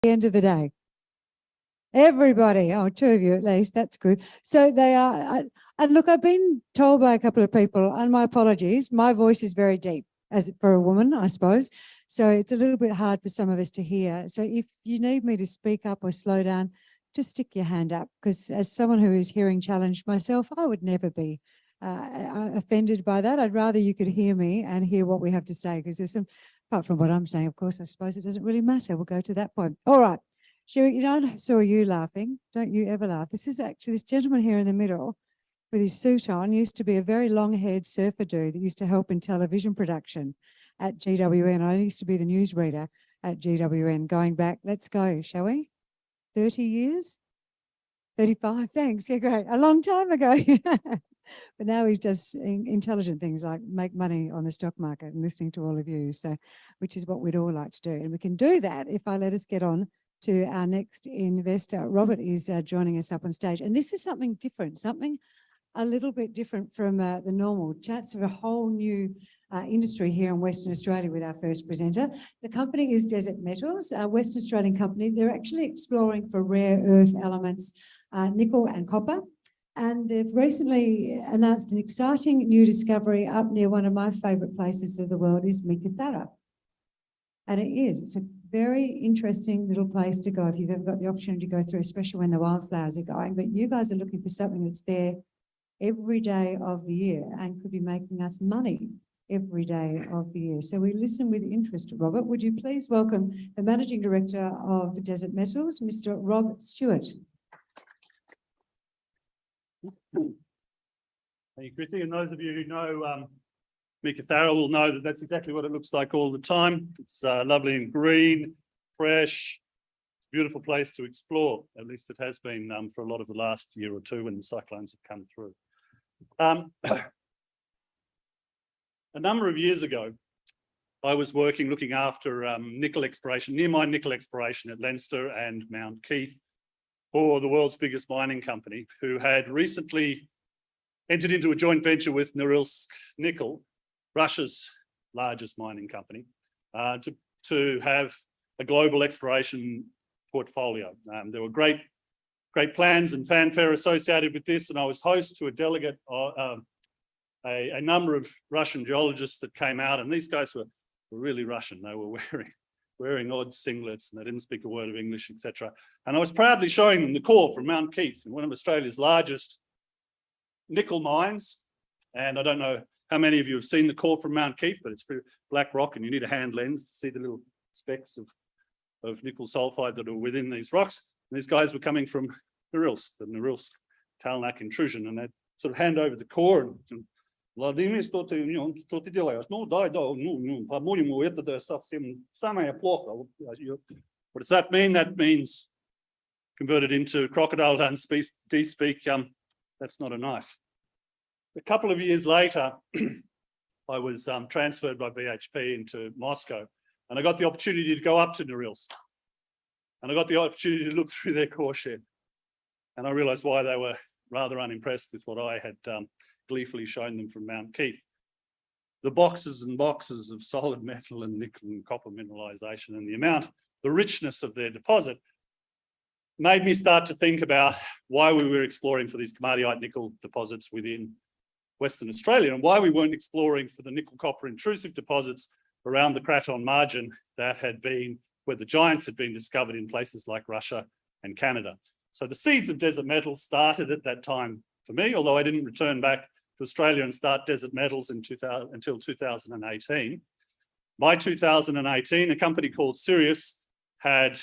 the end of the day. Everybody, oh, two of you at least, that's good. So they are, and look, I've been told by a couple of people, and my apologies, my voice is very deep, as for a woman, I suppose. So it's a little bit hard for some of us to hear. So if you need me to speak up or slow down, just stick your hand up, because as someone who is hearing challenged myself, I would never be offended by that. I'd rather you could hear me and hear what we have to say, because there's some, apart from what I'm saying, of course, I suppose it doesn't really matter. We'll go to that point. All right. Sherry, you know, I saw you laughing. Don't you ever laugh. This is actually this gentleman here in the middle with his suit on used to be a very long-haired surfer dude that used to help in television production at GWN. I used to be the newsreader at GWN going back, let's go, shall we? 30 years? 35, thanks. Yeah, great. A long time ago. But now he does intelligent things like make money on the stock market and listening to all of you, so which is what we'd all like to do. And we can do that if I let us get on to our next investor. Robert is joining us up on stage. And this is something different, something a little bit different from the normal. Chats of a whole new industry here in Western Australia with our first presenter. The company is Desert Metals, a Western Australian company. They're actually exploring for rare earth elements, nickel and copper. And they've recently announced an exciting new discovery up near one of my favourite places of the world is Meekatharra. And it is. It's a very interesting little place to go if you've ever got the opportunity to go through, especially when the wildflowers are going. But you guys are looking for something that's there every day of the year and could be making us money every day of the year. So we listen with interest. Robert, would you please welcome the Managing Director of Desert Metals, Mr. Rob Stuart. Thank you, Chrissy. And those of you who know Meekatharra will know that that's exactly what it looks like all the time. It's lovely and green, fresh, beautiful place to explore. At least it has been for a lot of the last year or two when the cyclones have come through. A number of years ago, I was looking after nickel exploration, near-mine nickel exploration at Leinster and Mount Keith for the world's biggest mining company, who had recently entered into a joint venture with Norilsk Nickel, Russia's largest mining company, to have a global exploration portfolio. There were great plans and fanfare associated with this, and I was host to a delegate, a number of Russian geologists that came out, and these guys were really Russian. They were wearing odd singlets, and they didn't speak a word of English, etc. And I was proudly showing them the core from Mount Keith, one of Australia's largest nickel mines. And I don't know how many of you have seen the core from Mount Keith, but it's black rock, and you need a hand lens to see the little specks of nickel sulfide that are within these rocks. And these guys were coming from Norilsk, the Norilsk Talnak intrusion, and they'd sort of hand over the core and Vladimir, что ты делаешь? Ну, да, по-моему, это совсем самое плохо. What does that mean? That means, converted into crocodile speak, that's not a knife. A couple of years later, I was transferred by BHP into Moscow, and I got the opportunity to go up to Norilsk, and I got the opportunity to look through their core shed, and I realised why they were rather unimpressed with what I had gleefully shown them from Mount Keith. The boxes and boxes of solid metal and nickel and copper mineralisation, and the richness of their deposit made me start to think about why we were exploring for these komatiite nickel deposits within Western Australia, and why we weren't exploring for the nickel copper intrusive deposits around the Craton margin that had been where the giants had been discovered in places like Russia and Canada. So the seeds of Desert Metals started at that time for me, although I didn't return back to Australia and start Desert Metals until 2018. By 2018, a company called Sirius had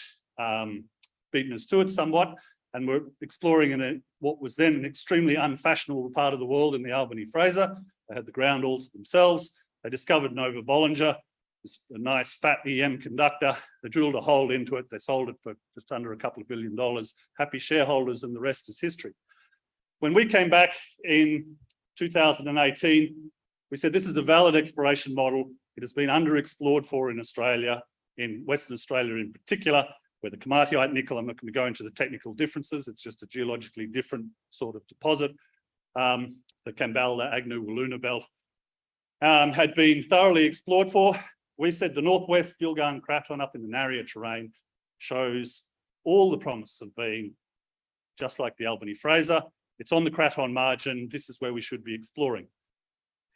beaten us to it somewhat, and were exploring in what was then an extremely unfashionable part of the world in the Albany Fraser. They had the ground all to themselves. They discovered Nova Bollinger, a nice fat EM conductor. They drilled a hole into it. They sold it for just under $2 billion. Happy shareholders, and the rest is history. When we came back in 2018, we said this is a valid exploration model. It has been underexplored for in Australia, in Western Australia in particular, where the komatiite nickel, I'm not going to go into the technical differences, it's just a geologically different sort of deposit. The Kambalda, Agnew, Wiluna belt had been thoroughly explored for. We said the northwest Gilgan Craton up in the Narria terrain shows all the promise of being just like the Albany Fraser. It's on the Craton margin. This is where we should be exploring.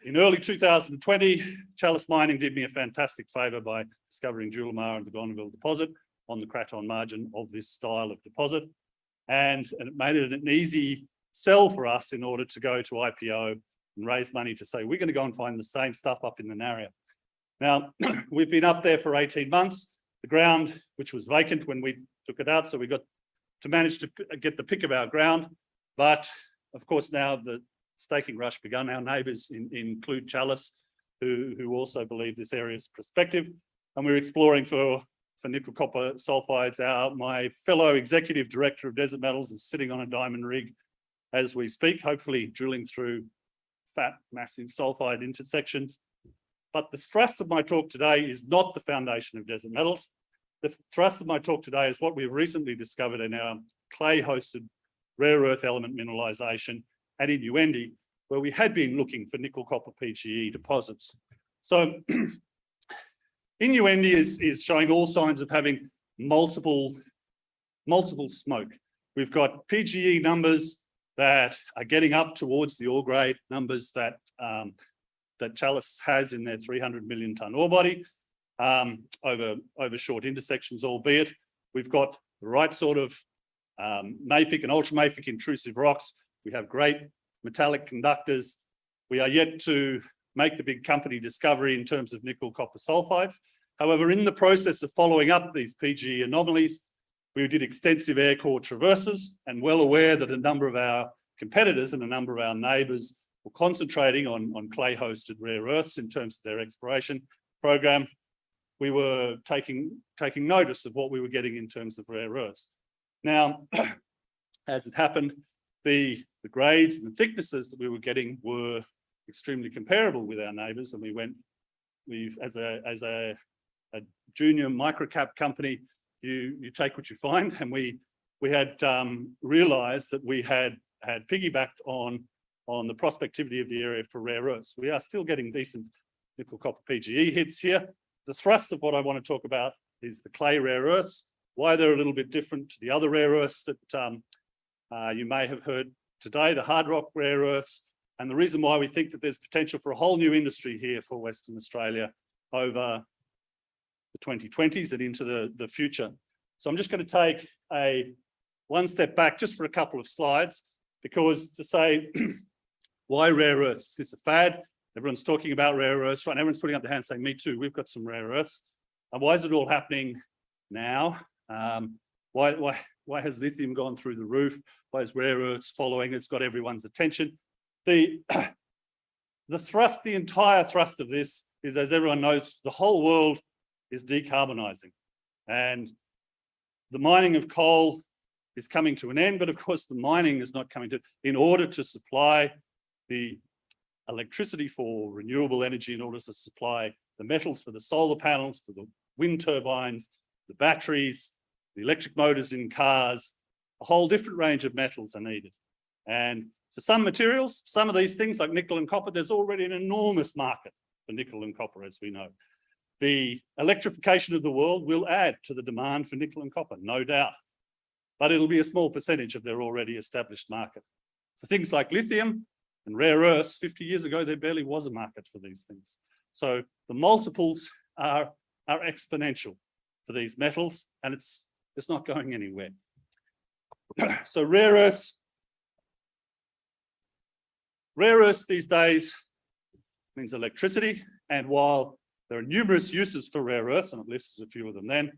In early 2020, Chalice Mining did me a fantastic favour by discovering Julimar and the Gonville deposit on the Craton margin of this style of deposit. And it made it an easy sell for us in order to go to IPO and raise money to say, we're going to go and find the same stuff up in the Narria. Now, we've been up there for 18 months. The ground, which was vacant when we took it out, so we got to manage to get the pick of our ground. But of course, now the staking rush begun. Our neighbours include Chalice, who also believe this area is prospective. And we're exploring for nickel copper sulfides. My fellow executive director of Desert Metals is sitting on a diamond rig as we speak, hopefully drilling through fat, massive sulfide intersections. But the thrust of my talk today is not the foundation of Desert Metals. The thrust of my talk today is what we've recently discovered in our clay-hosted rare earth element mineralisation at Inuendi, where we had been looking for nickel copper PGE deposits. So Inuendi is showing all signs of having multiple smoke. We've got PGE numbers that are getting up towards the ore grade numbers that that Chalice has in their 300 million tonne ore body over short intersections, albeit we've got the right sort of mafic and ultramafic intrusive rocks. We have great metallic conductors. We are yet to make the big company discovery in terms of nickel copper sulfides. However, in the process of following up these PGE anomalies, we did extensive air core traverses and well aware that a number of our competitors and a number of our neighbours were concentrating on clay-hosted rare earths in terms of their exploration program. We were taking notice of what we were getting in terms of rare earths. Now, as it happened, the grades and the thicknesses that we were getting were extremely comparable with our neighbours, and as a junior microcap company, you take what you find, and we had realised that we had piggybacked on the prospectivity of the area for rare earths. We are still getting decent nickel copper PGE hits here. The thrust of what I want to talk about is the clay rare earths, why they're a little bit different to the other rare earths that you may have heard today, the hard rock rare earths, and the reason why we think that there's potential for a whole new industry here for Western Australia over the 2020s and into the future. So I'm just going to take one step back just for a couple of slides, because to say, why rare earths? Is this a fad? Everyone's talking about rare earths, right? Everyone's putting up their hand saying, me too, we've got some rare earths. And why is it all happening now? Why has lithium gone through the roof? Why is rare earths following? It's got everyone's attention. The entire thrust of this is, as everyone knows, the whole world is decarbonising. And the mining of coal is coming to an end, but of course the mining is not coming to, in order to supply the electricity for renewable energy, in order to supply the metals for the solar panels, for the wind turbines, the batteries, the electric motors in cars, a whole different range of metals are needed. And for some materials, some of these things like nickel and copper, there's already an enormous market for nickel and copper, as we know. The electrification of the world will add to the demand for nickel and copper, no doubt, but it'll be a small percentage of their already established market. For things like lithium and rare earths, 50 years ago, there barely was a market for these things. So the multiples are exponential for these metals, and it's not going anywhere. So rare earths these days means electricity, and while there are numerous uses for rare earths, and I've listed a few of them then,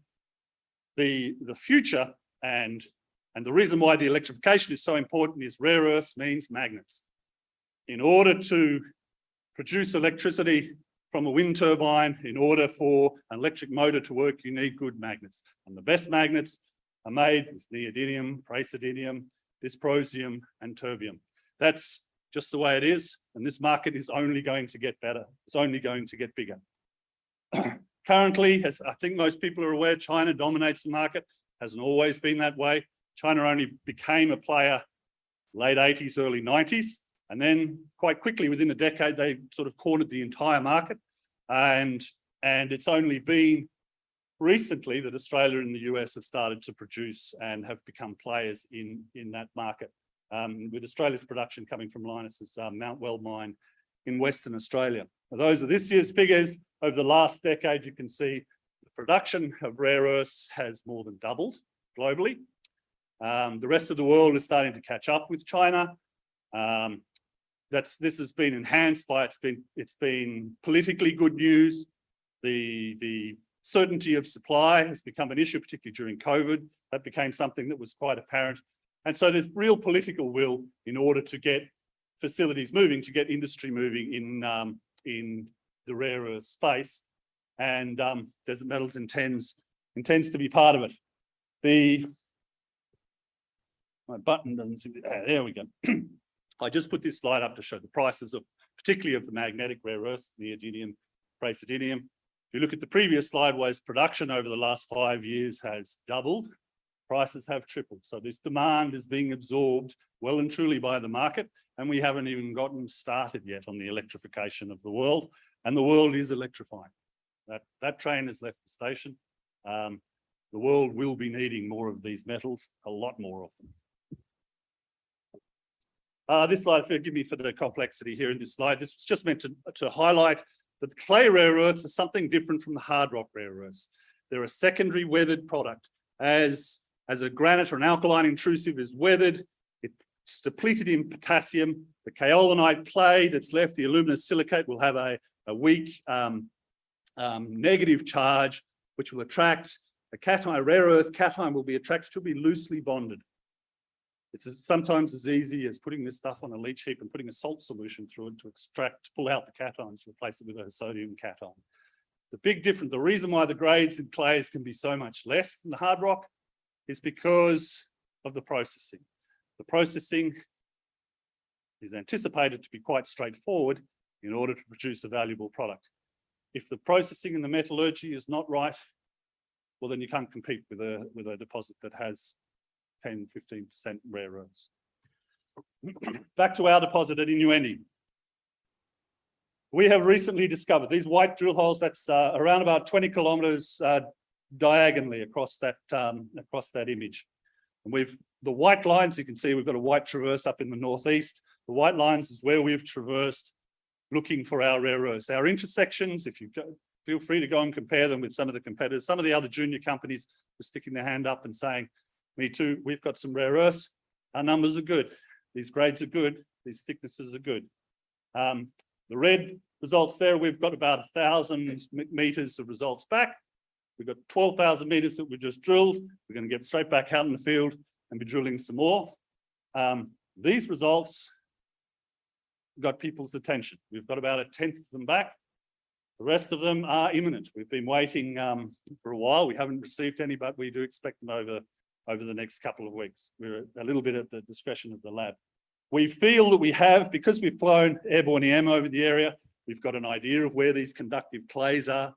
the future and the reason why the electrification is so important is rare earths means magnets. In order to produce electricity from a wind turbine, in order for an electric motor to work, you need good magnets. And the best magnets are made with neodymium, praseodymium, dysprosium, and terbium. That's just the way it is, and this market is only going to get better. It's only going to get bigger. Currently, as I think most people are aware, China dominates the market. Hasn't always been that way. China only became a player late 80s, early 90s, and then quite quickly, within a decade, they sort of cornered the entire market. And it's only been recently that Australia and the US have started to produce and have become players in that market, with Australia's production coming from Lynas' Mount Weld mine in Western Australia. Now, those are this year's figures. Over the last decade, you can see the production of rare earths has more than doubled globally. The rest of the world is starting to catch up with China. This has been enhanced by it's been politically good news. The certainty of supply has become an issue, particularly during COVID. That became something that was quite apparent. And so there's real political will in order to get facilities moving, to get industry moving in the rare earth space. And Desert Metals intends to be part of it. My button doesn't seem to, there we go. I just put this slide up to show the prices of, particularly of the magnetic rare earths, neodymium, praseodymium. If you look at the previous slide, where production over the last 5 years has doubled, prices have tripled. So this demand is being absorbed well and truly by the market, and we haven't even gotten started yet on the electrification of the world, and the world is electrifying. That train has left the station. The world will be needing more of these metals, a lot more of them. This slide, forgive me for the complexity here in this slide. This was just meant to highlight that the clay rare earths are something different from the hard rock rare earths. They're a secondary weathered product. As a granite or an alkaline intrusive is weathered, it's depleted in potassium. The kaolinite clay that's left, the aluminous silicate, will have a weak negative charge, which will attract a cation. A rare earth cation will be attracted to be loosely bonded. It's sometimes as easy as putting this stuff on a leach heap and putting a salt solution through it to pull out the cations, replace it with a sodium cation. The big difference, the reason why the grades in clays can be so much less than the hard rock is because of the processing. The processing is anticipated to be quite straightforward in order to produce a valuable product. If the processing and the metallurgy is not right, well, then you can't compete with a deposit that has 10, 15% rare earths. Back to our deposit at Inuendi. We have recently discovered these white drill holes, that's around about 20 kilometers diagonally across that image. And the white lines, you can see we've got a white traverse up in the northeast. The white lines is where we've traversed looking for our rare earths. Our intersections, if you go, feel free to go and compare them with some of the competitors. Some of the other junior companies are sticking their hand up and saying, me too, we've got some rare earths. Our numbers are good. These grades are good. These thicknesses are good. The red results there, we've got about 1,000 meters of results back. We've got 12,000 meters that we just drilled. We're going to get straight back out in the field and be drilling some more. These results got people's attention. We've got about 1/10 of them back. The rest of them are imminent. We've been waiting for a while. We haven't received any, but we do expect them over the next couple of weeks. We're a little bit at the discretion of the lab. We feel that we have, because we've flown airborne EM over the area, we've got an idea of where these conductive clays are.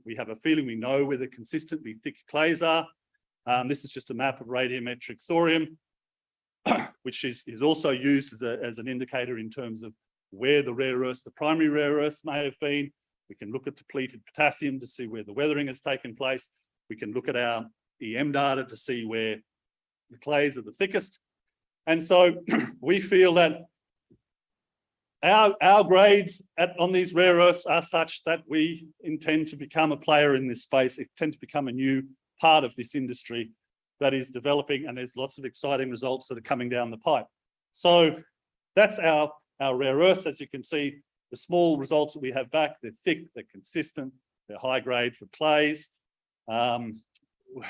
We have a feeling we know where the consistently thick clays are. This is just a map of radiometric thorium, which is also used as an indicator in terms of where the rare earths, the primary rare earths may have been. We can look at depleted potassium to see where the weathering has taken place. We can look at our EM data to see where the clays are the thickest. And so we feel that our grades on these rare earths are such that we intend to become a player in this space, intend to become a new part of this industry that is developing, and there's lots of exciting results that are coming down the pipe. So that's our rare earths. As you can see, the small results that we have back, they're thick, they're consistent, they're high grade for clays.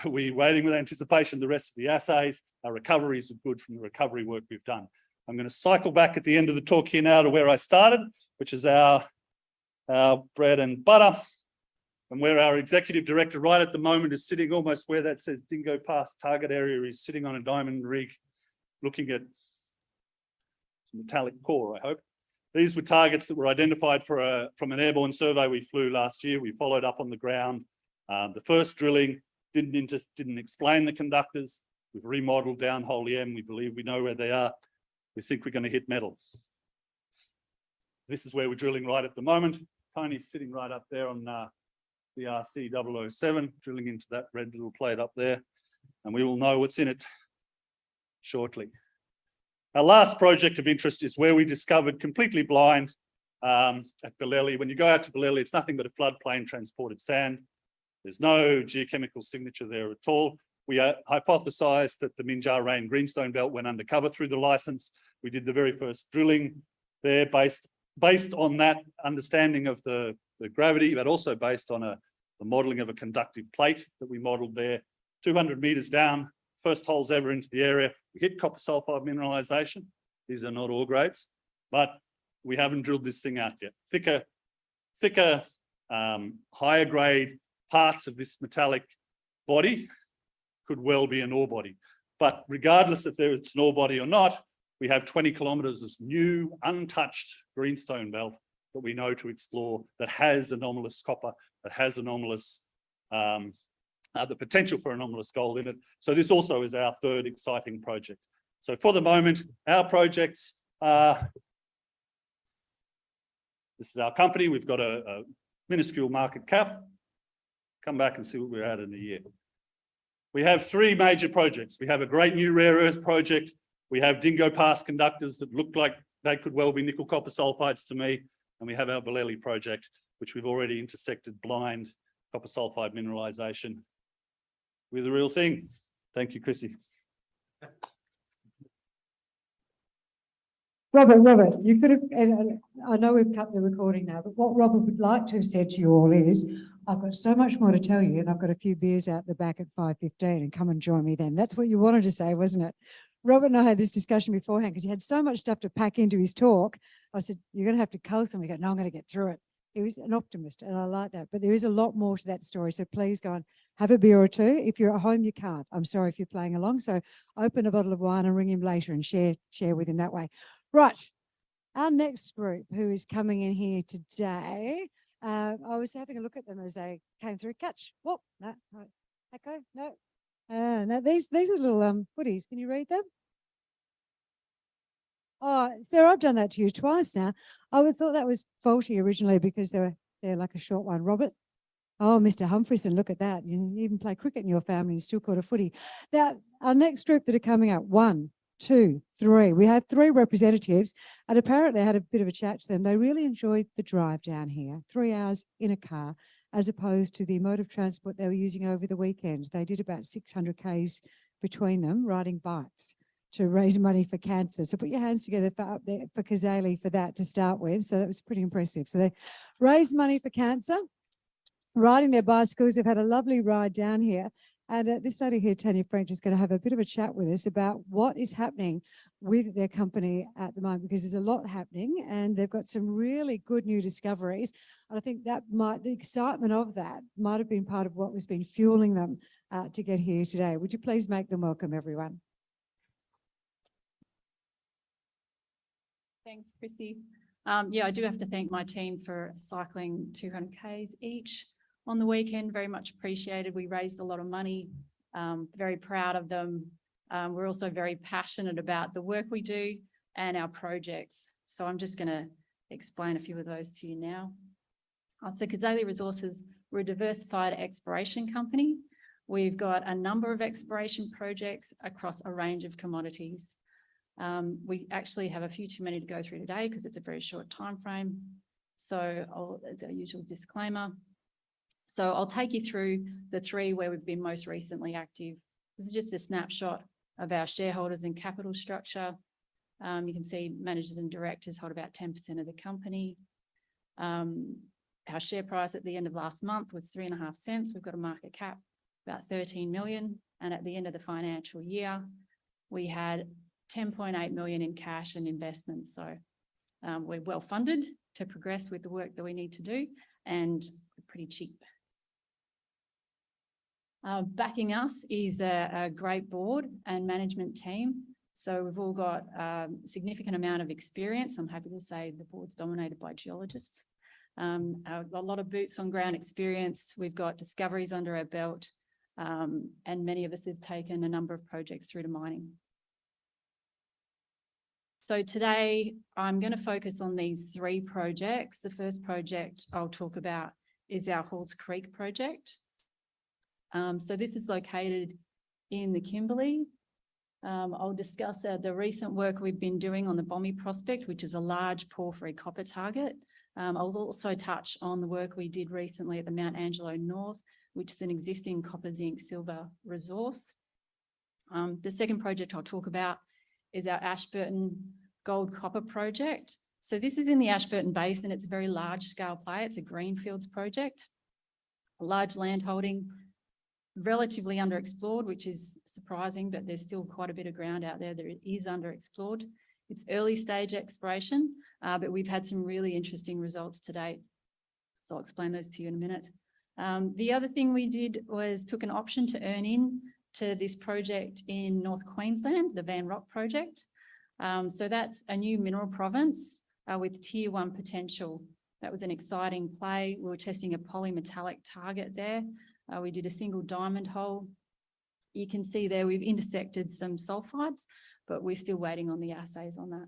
We're waiting with anticipation the rest of the assays. Our recoveries are good from the recovery work we've done. I'm going to cycle back at the end of the talk here now to where I started, which is our bread and butter, and where our executive director right at the moment is sitting almost where that says Dingo Pass target area. He's sitting on a diamond rig looking at some metallic core, I hope. These were targets that were identified from an airborne survey we flew last year. We followed up on the ground. The first drilling didn't explain the conductors. We've remodeled downhole EM. We believe we know where they are. We think we're going to hit metal. This is where we're drilling right at the moment. Tiny's sitting right up there on BRC 007, drilling into that red little plate up there, and we will know what's in it shortly. Our last project of interest is where we discovered completely blind at Bilelli. When you go out to Bilelli, it's nothing but a floodplain transported sand. There's no geochemical signature there at all. We hypothesized that the Minjar Rain Greenstone Belt went undercover through the license. We did the very first drilling there based on that understanding of the gravity, but also based on the modeling of a conductive plate that we modeled there. 200 meters down, first holes ever into the area. We hit copper sulfide mineralization. These are not ore grades, but we haven't drilled this thing out yet. Thicker, higher grade parts of this metallic body could well be an ore body. But regardless if it's an ore body or not, we have 20 kilometers of new, untouched greenstone belt that we know to explore that has anomalous copper, that has anomalous, the potential for anomalous gold in it. So this also is our third exciting project. So for the moment, our projects are, this is our company. We've got a minuscule market cap. Come back and see what we're at in a year. We have three major projects. We have a great new rare earth project. We have Dingo Pass conductors that look like they could well be nickel copper sulfides to me. And we have our Bilelli project, which we've already intersected blind copper sulfide mineralization with the real thing. Thank you, Chrissy. Robert, you could have, and I know we've cut the recording now, but what Robert would like to have said to you all is, I've got so much more to tell you, and I've got a few beers out the back at 5:15, and come and join me then. That's what you wanted to say, wasn't it? Robert and I had this discussion beforehand because he had so much stuff to pack into his talk. I said, you're going to have to cull some. We go, no, I'm going to get through it. He was an optimist, and I like that. But there is a lot more to that story. So please go and have a beer or two. If you're at home, you can't. I'm sorry if you're playing along. So open a bottle of wine and ring him later and share with him that way. Right. Our next group who is coming in here today, I was having a look at them as they came through. Catch. Whoop. No. Echo. No. Now these are little footies. Can you read them? Oh, Sarah, I've done that to you twice now. I would thought that was faulty originally because they're like a short one. Robert. Oh, Mr. Humphreys, look at that. You even play cricket in your family. You still caught a footy. Now, our next group that are coming up, 1, 2, 3. We have 3 representatives, and apparently I had a bit of a chat to them. They really enjoyed the drive down here, 3 hours in a car, as opposed to the mode of transport they were using over the weekend. They did about 600 Ks between them, riding bikes to raise money for cancer. So put your hands together for up there for Cazaly for that to start with. So that was pretty impressive. So they raised money for cancer, riding their bicycles. They've had a lovely ride down here. And this lady here, Tanya French, is going to have a bit of a chat with us about what is happening with their company at the moment, because there's a lot happening and they've got some really good new discoveries. And I think that the excitement of that might have been part of what has been fueling them to get here today. Would you please make them welcome, everyone? Thanks, Chrissy. Yeah, I do have to thank my team for cycling 200 Ks each on the weekend. Very much appreciated. We raised a lot of money. Very proud of them. We're also very passionate about the work we do and our projects. So I'm just going to explain a few of those to you now. So Cazaly Resources, we're a diversified exploration company. We've got a number of exploration projects across a range of commodities. We actually have a few too many to go through today because it's a very short time frame. So it's our usual disclaimer. So I'll take you through the 3 where we've been most recently active. This is just a snapshot of our shareholders and capital structure. You can see managers and directors hold about 10% of the company. Our share price at the end of last month was 3.5 cents. We've got a market cap about 13 million. And at the end of the financial year, we had 10.8 million in cash and investments. So we're well funded to progress with the work that we need to do, and pretty cheap. Backing us is a great board and management team. So we've all got a significant amount of experience. I'm happy to say the board's dominated by geologists. A lot of boots on ground experience. We've got discoveries under our belt, and many of us have taken a number of projects through to mining. So today I'm going to focus on these 3 projects. The first project I'll talk about is our Halls Creek project. So this is located in the Kimberley. I'll discuss the recent work we've been doing on the Bomi prospect, which is a large porphyry copper target. I'll also touch on the work we did recently at the Mount Angelo North, which is an existing copper, zinc, silver resource. The second project I'll talk about is our Ashburton gold copper project. So this is in the Ashburton Basin. It's a very large scale play. It's a greenfields project, a large land holding, relatively underexplored, which is surprising, but there's still quite a bit of ground out there that is underexplored. It's early stage exploration, but we've had some really interesting results to date. So I'll explain those to you in a minute. The other thing we did was took an option to earn in to this project in North Queensland, the Van Rock project. So that's a new mineral province with tier 1 potential. That was an exciting play. We were testing a polymetallic target there. We did a single diamond hole. You can see there we've intersected some sulfides, but we're still waiting on the assays on that.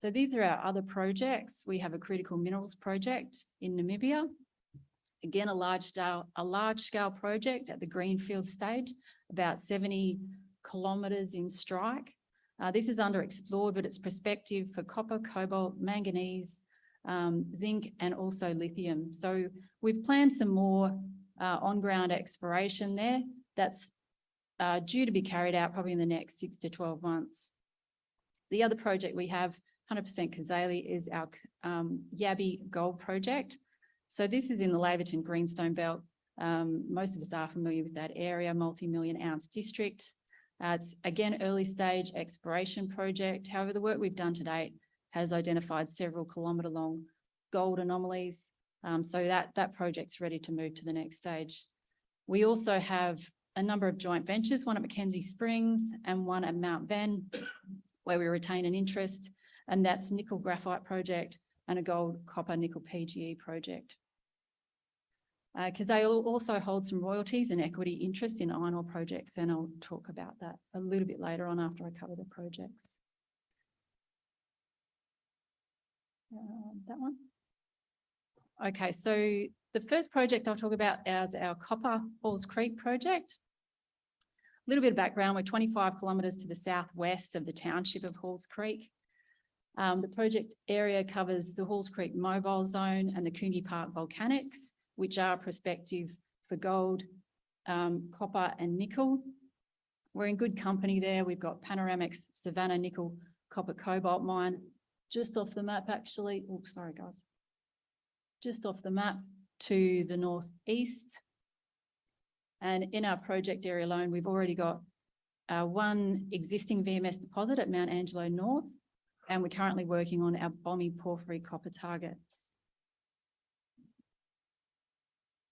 So these are our other projects. We have a critical minerals project in Namibia. Again, a large scale project at the greenfield stage, about 70 kilometres in strike. This is underexplored, but it's prospective for copper, cobalt, manganese, zinc, and also lithium. So we've planned some more on-ground exploration there. That's due to be carried out probably in the next 6 to 12 months. The other project we have, 100% Cazaly, is our Yabby gold project. So this is in the Laverton Greenstone Belt. Most of us are familiar with that area, multi-million ounce district. It's again, early stage exploration project. However, the work we've done to date has identified several kilometre long gold anomalies. So that project's ready to move to the next stage. We also have a number of joint ventures, one at Mackenzie Springs and one at Mount Venn, where we retain an interest, and that's nickel graphite project and a gold copper nickel PGE project. Because they also hold some royalties and equity interest in iron ore projects, and I'll talk about that a little bit later on after I cover the projects. That one. Okay, so the first project I'll talk about is our copper Halls Creek project. A little bit of background, we're 25 kilometres to the southwest of the township of Halls Creek. The project area covers the Halls Creek Mobile Zone and the Coongie Park Volcanics, which are prospective for gold, copper and nickel. We're in good company there. We've got Panoramic's Savannah Nickel Copper Cobalt Mine just off the map actually. Oh, sorry guys. Just off the map to the northeast. And in our project area alone, we've already got one existing VMS deposit at Mount Angelo North, and we're currently working on our Bomi porphyry copper target.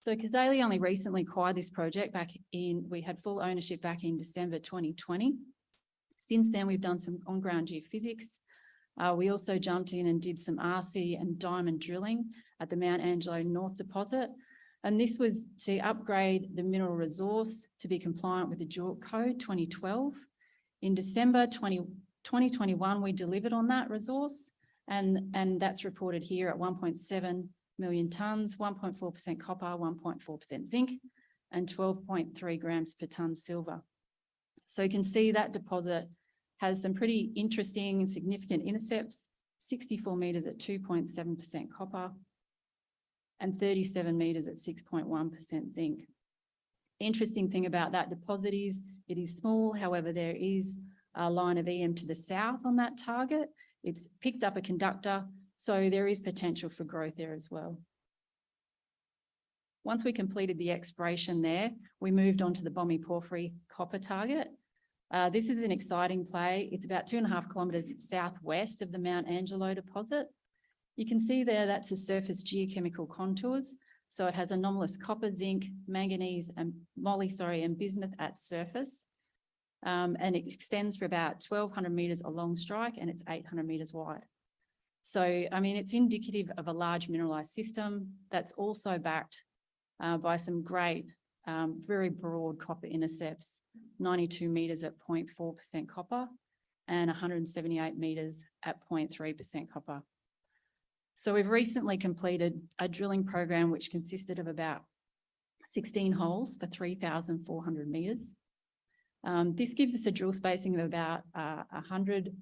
So Cazaly only recently acquired this project we had full ownership back in December 2020. Since then, we've done some on-ground geophysics. We also jumped in and did some RC and diamond drilling at the Mount Angelo North deposit. And this was to upgrade the mineral resource to be compliant with the JORC Code 2012. In December 2021, we delivered on that resource, and that's reported here at 1.7 million tonnes, 1.4% copper, 1.4% zinc, and 12.3 grams per tonne silver. So you can see that deposit has some pretty interesting and significant intercepts, 64 metres at 2.7% copper and 37 metres at 6.1% zinc. The interesting thing about that deposit is it is small, however, there is a line of EM to the south on that target. It's picked up a conductor, so there is potential for growth there as well. Once we completed the exploration there, we moved on to the Bomi porphyry copper target. This is an exciting play. It's about 2.5 kilometres southwest of the Mount Angelo deposit. You can see there that's the surface geochemical contours. So it has anomalous copper, zinc, manganese, and and bismuth at surface. And it extends for about 1,200 metres along strike, and it's 800 metres wide. So, I mean, it's indicative of a large mineralised system that's also backed by some great, very broad copper intercepts, 92 metres at 0.4% copper and 178 metres at 0.3% copper. So we've recently completed a drilling program which consisted of about 16 holes for 3,400 metres. This gives us a drill spacing of about 100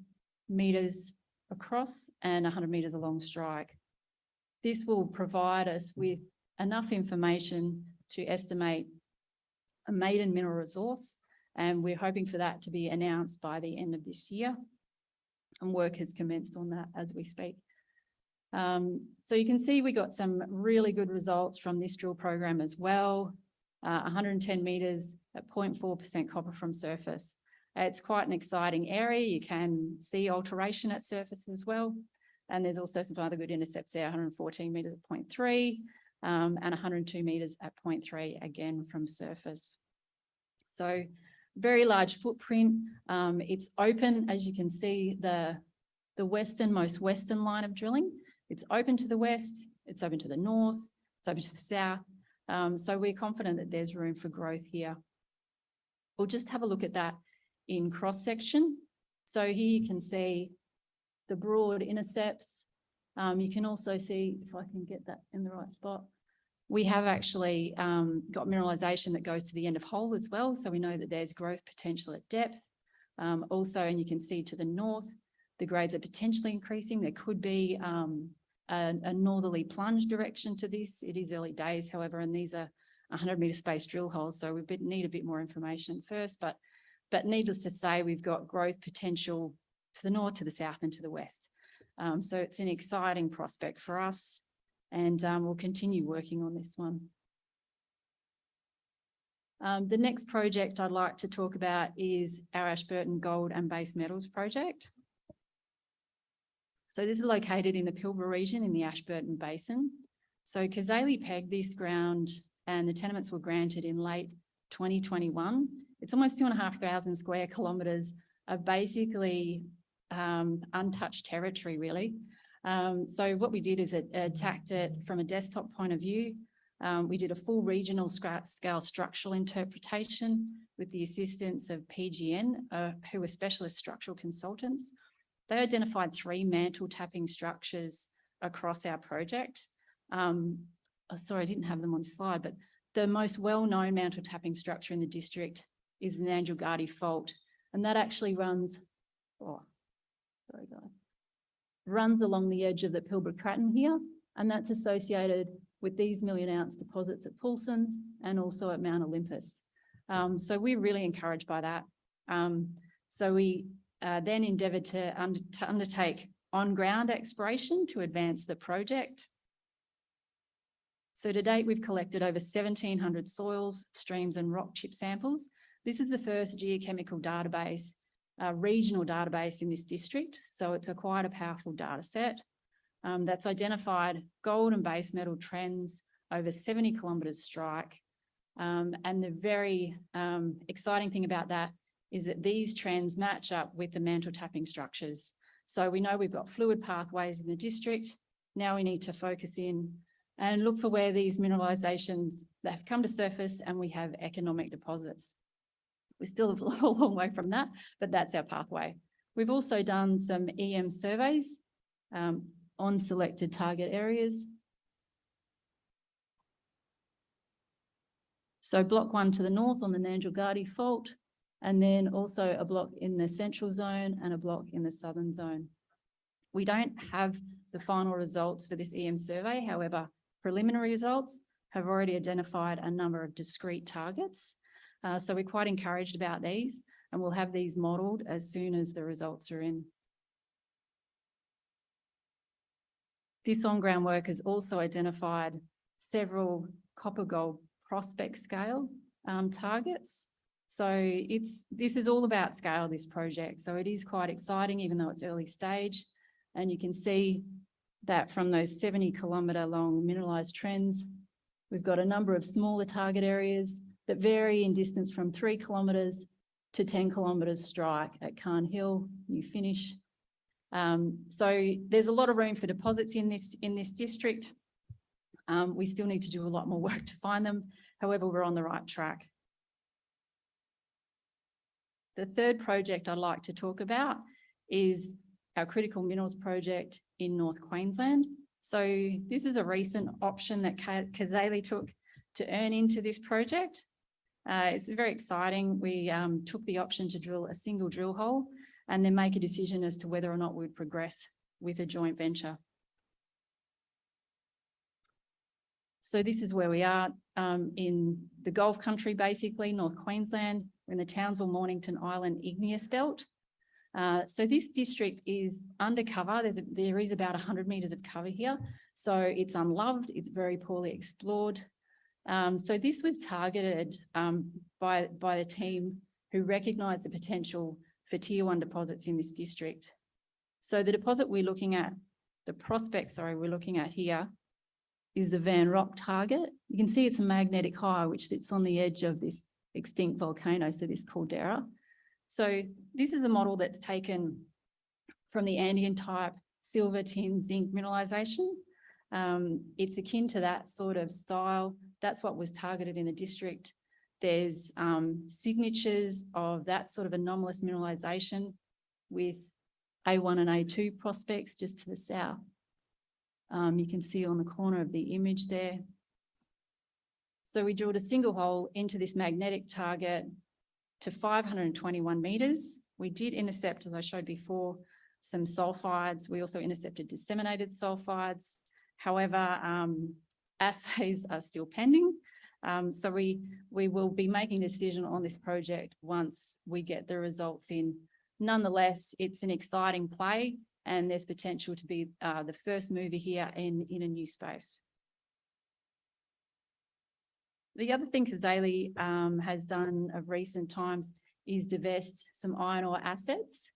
metres across and 100 metres along strike. This will provide us with enough information to estimate a maiden mineral resource, and we're hoping for that to be announced by the end of this year. And work has commenced on that as we speak. So you can see we got some really good results from this drill program as well. 110 metres at 0.4% copper from surface. It's quite an exciting area. You can see alteration at surface as well. And there's also some other good intercepts there, 114 metres at 0.3 and 102 metres at 0.3 again from surface. So very large footprint. It's open, as you can see, the most western line of drilling. It's open to the west, it's open to the north, it's open to the south. So we're confident that there's room for growth here. We'll just have a look at that in cross section. So here you can see the broad intercepts. You can also see, if I can get that in the right spot, we have actually got mineralisation that goes to the end of hole as well. So we know that there's growth potential at depth. Also, and you can see to the north, the grades are potentially increasing. There could be a northerly plunge direction to this. It is early days, however, and these are 100 metre space drill holes. So we need a bit more information first, but needless to say, we've got growth potential to the north, to the south and to the west. So it's an exciting prospect for us, and we'll continue working on this one. The next project I'd like to talk about is our Ashburton Gold and Base Metals project. So this is located in the Pilbara region in the Ashburton Basin. So Cazaly pegged this ground and the tenements were granted in late 2021. It's almost 2,500 square kilometres of basically untouched territory, really. So what we did is attacked it from a desktop point of view. We did a full regional scale structural interpretation with the assistance of PGN, who are specialist structural consultants. They identified 3 mantle tapping structures across our project. Sorry, I didn't have them on the slide, but the most well-known mantle tapping structure in the district is the Angelo fault, and that actually runs along the edge of the Pilbara Craton here, and that's associated with these million-ounce deposits at Poulson's and also at Mount Olympus. So we're really encouraged by that. So we then endeavoured to undertake on-ground exploration to advance the project. So to date, we've collected over 1,700 soils, streams and rock chip samples. This is the first geochemical database, regional database in this district. So it's quite a powerful data set that's identified gold and base metal trends over 70 kilometres strike. And the very exciting thing about that is that these trends match up with the mantle tapping structures. So we know we've got fluid pathways in the district. Now we need to focus in and look for where these mineralisations that have come to surface and we have economic deposits. We're still a long way from that, but that's our pathway. We've also done some EM surveys on selected target areas. So block 1 to the north on the Nanjalgardi fault, and then also a block in the central zone and a block in the southern zone. We don't have the final results for this EM survey. However, preliminary results have already identified a number of discrete targets. So we're quite encouraged about these, and we'll have these modelled as soon as the results are in. This on-ground work has also identified several copper gold prospect scale targets. So this is all about scale, this project. So it is quite exciting, even though it's early stage. And you can see that from those 70 kilometre long mineralised trends, we've got a number of smaller target areas that vary in distance from 3 kilometres to 10 kilometres strike at Carn Hill, New Finish. So there's a lot of room for deposits in this district. We still need to do a lot more work to find them. However, we're on the right track. The third project I'd like to talk about is our critical minerals project in North Queensland. So this is a recent option that Cazaly took to earn into this project. It's very exciting. We took the option to drill a single drill hole and then make a decision as to whether or not we'd progress with a joint venture. So this is where we are in the Gulf country, basically, North Queensland. We're in the Townsville Mornington Island igneous belt. So this district is undercover. There is about 100 metres of cover here. So it's unloved, it's very poorly explored. So this was targeted by the team who recognised the potential for tier 1 deposits in this district. So the deposit we're looking at, the prospect, sorry, we're looking at here is the Van Rock target. You can see it's a magnetic high which sits on the edge of this extinct volcano, so this caldera. So this is a model that's taken from the Andean type silver, tin, zinc mineralisation. It's akin to that sort of style. That's what was targeted in the district. There's signatures of that sort of anomalous mineralisation with A1 and A2 prospects just to the south. You can see on the corner of the image there. So we drilled a single hole into this magnetic target to 521 metres. We did intercept, as I showed before, some sulfides. We also intercepted disseminated sulfides. However, assays are still pending. So we will be making a decision on this project once we get the results in. Nonetheless, it's an exciting play and there's potential to be the first mover here in a new space. The other thing Cazaly has done of recent times is divest some iron ore assets.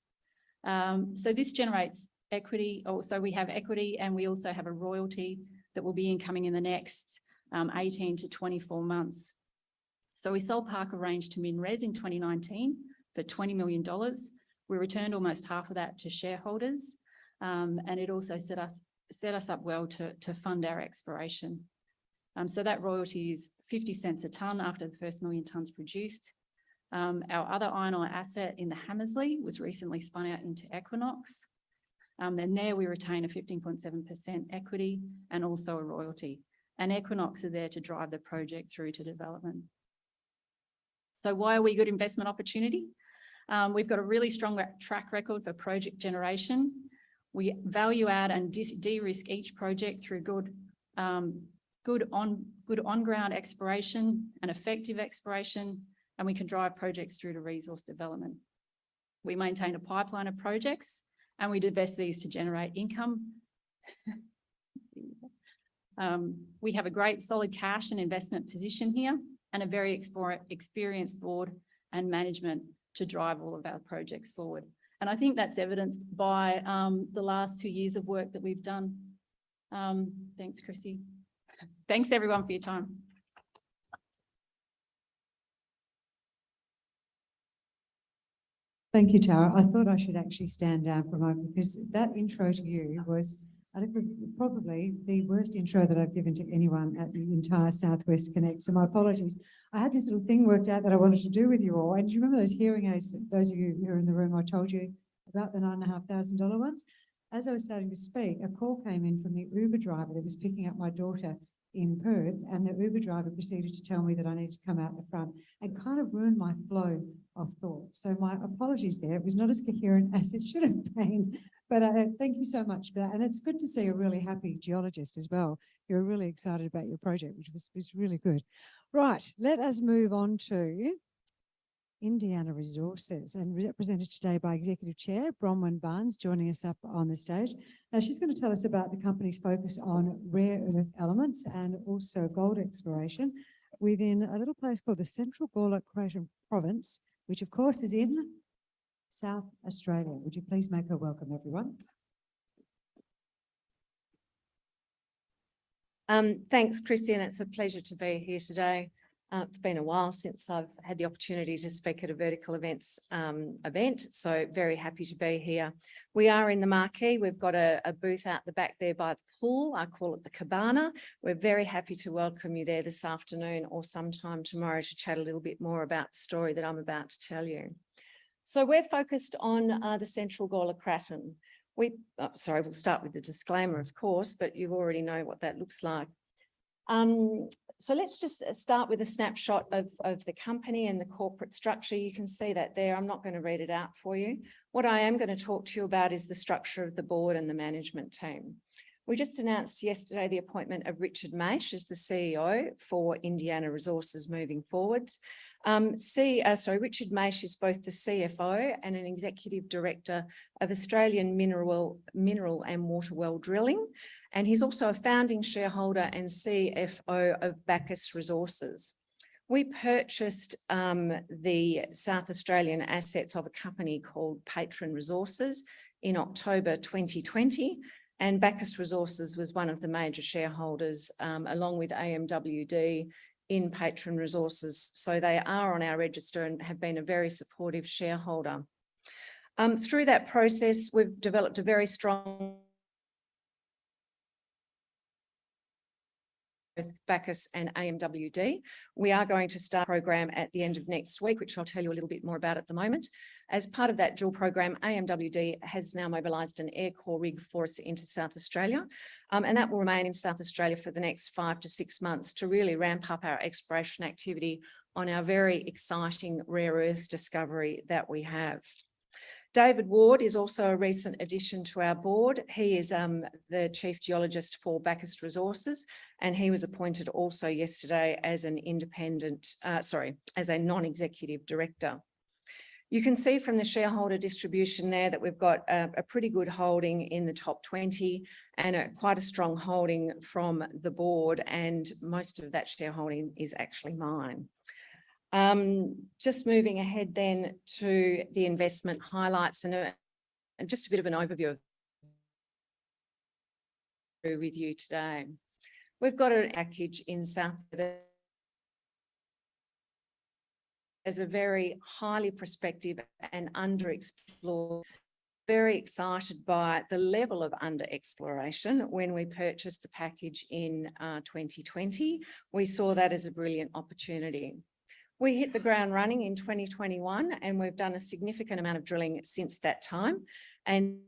So this generates equity. Also, we have equity and we also have a royalty that will be incoming in the next 18 to 24 months. So we sold Parker Range to MinRes in 2019 for $20 million. We returned almost half of that to shareholders, and it also set us up well to fund our exploration. So that royalty is 50 cents a tonne after the first 1 million tonnes produced. Our other iron ore asset in the Hamersley was recently spun out into Equinox. And there we retain a 15.7% equity and also a royalty. And Equinox are there to drive the project through to development. So why are we a good investment opportunity? We've got a really strong track record for project generation. We value add and de-risk each project through good on-ground exploration and effective exploration, and we can drive projects through to resource development. We maintain a pipeline of projects and we divest these to generate income. We have a great solid cash and investment position here and a very experienced board and management to drive all of our projects forward. And I think that's evidenced by the last 2 years of work that we've done. Thanks, Chrissy. Thanks everyone for your time. Thank you, Tara. I thought I should actually stand down for a moment because that intro to you was, I think, probably the worst intro that I've given to anyone at the entire Southwest Connect. So my apologies. I had this little thing worked out that I wanted to do with you all. And do you remember those hearing aids that those of you who are in the room, I told you about the $9,500 ones? As I was starting to speak, a call came in from the Uber driver that was picking up my daughter in Perth, and the Uber driver proceeded to tell me that I needed to come out the front and kind of ruined my flow of thought. So my apologies there. It was not as coherent as it should have been, but thank you so much for that. And it's good to see a really happy geologist as well. You're really excited about your project, which was really good. Right, let us move on to Indiana Resources, and represented today by Executive Chair Bronwyn joining us up on the stage. Now she's going to tell us about the company's focus on rare earth elements and also gold exploration within a little place called the Central Gawler Craton Province, which of course is in South Australia. Would you please make her welcome, everyone? Thanks, Chrissy, and it's a pleasure to be here today. It's been a while since I've had the opportunity to speak at a vertical events event, so very happy to be here. We are in the marquee. We've got a booth out the back there by the pool. I call it the cabana. We're very happy to welcome you there this afternoon or sometime tomorrow to chat a little bit more about the story that I'm about to tell you. So we're focused on the Central Gawler Craton. We'll start with the disclaimer, of course, but you already know what that looks like. So let's just start with a snapshot of the company and the corporate structure. You can see that there. I'm not going to read it out for you. What I am going to talk to you about is the structure of the board and the management team. We just announced yesterday the appointment of Richard Maish as the CEO for Indiana Resources moving forward. Richard Maish is both the CFO and an executive director of Australian Mineral and Water Well Drilling, and he's also a founding shareholder and CFO of Bacchus Resources. We purchased the South Australian assets of a company called Patron Resources in October 2020, and Bacchus Resources was one of the major shareholders along with AMWD in Patron Resources. So they are on our register and have been a very supportive shareholder. Through that process, we've developed a very strong both Bacchus and AMWD. We are going to start a program at the end of next week, which I'll tell you a little bit more about at the moment. As part of that dual program, AMWD has now mobilised an air core rig for us into South Australia, and that will remain in South Australia for the next 5 to 6 months to really ramp up our exploration activity on our very exciting rare earth discovery that we have. David Ward is also a recent addition to our board. He is the Chief Geologist for Bacchus Resources, and he was appointed also yesterday as an as a non-executive director. You can see from the shareholder distribution there that we've got a pretty good holding in the top 20 and quite a strong holding from the board, and most of that shareholding is actually mine. Just moving ahead then to the investment highlights and just a bit of an overview with you today. We've got a package in South as a very highly prospective and underexplored. Very excited by the level of underexploration. When we purchased the package in 2020, we saw that as a brilliant opportunity. We hit the ground running in 2021, and we've done a significant amount of drilling since that time, and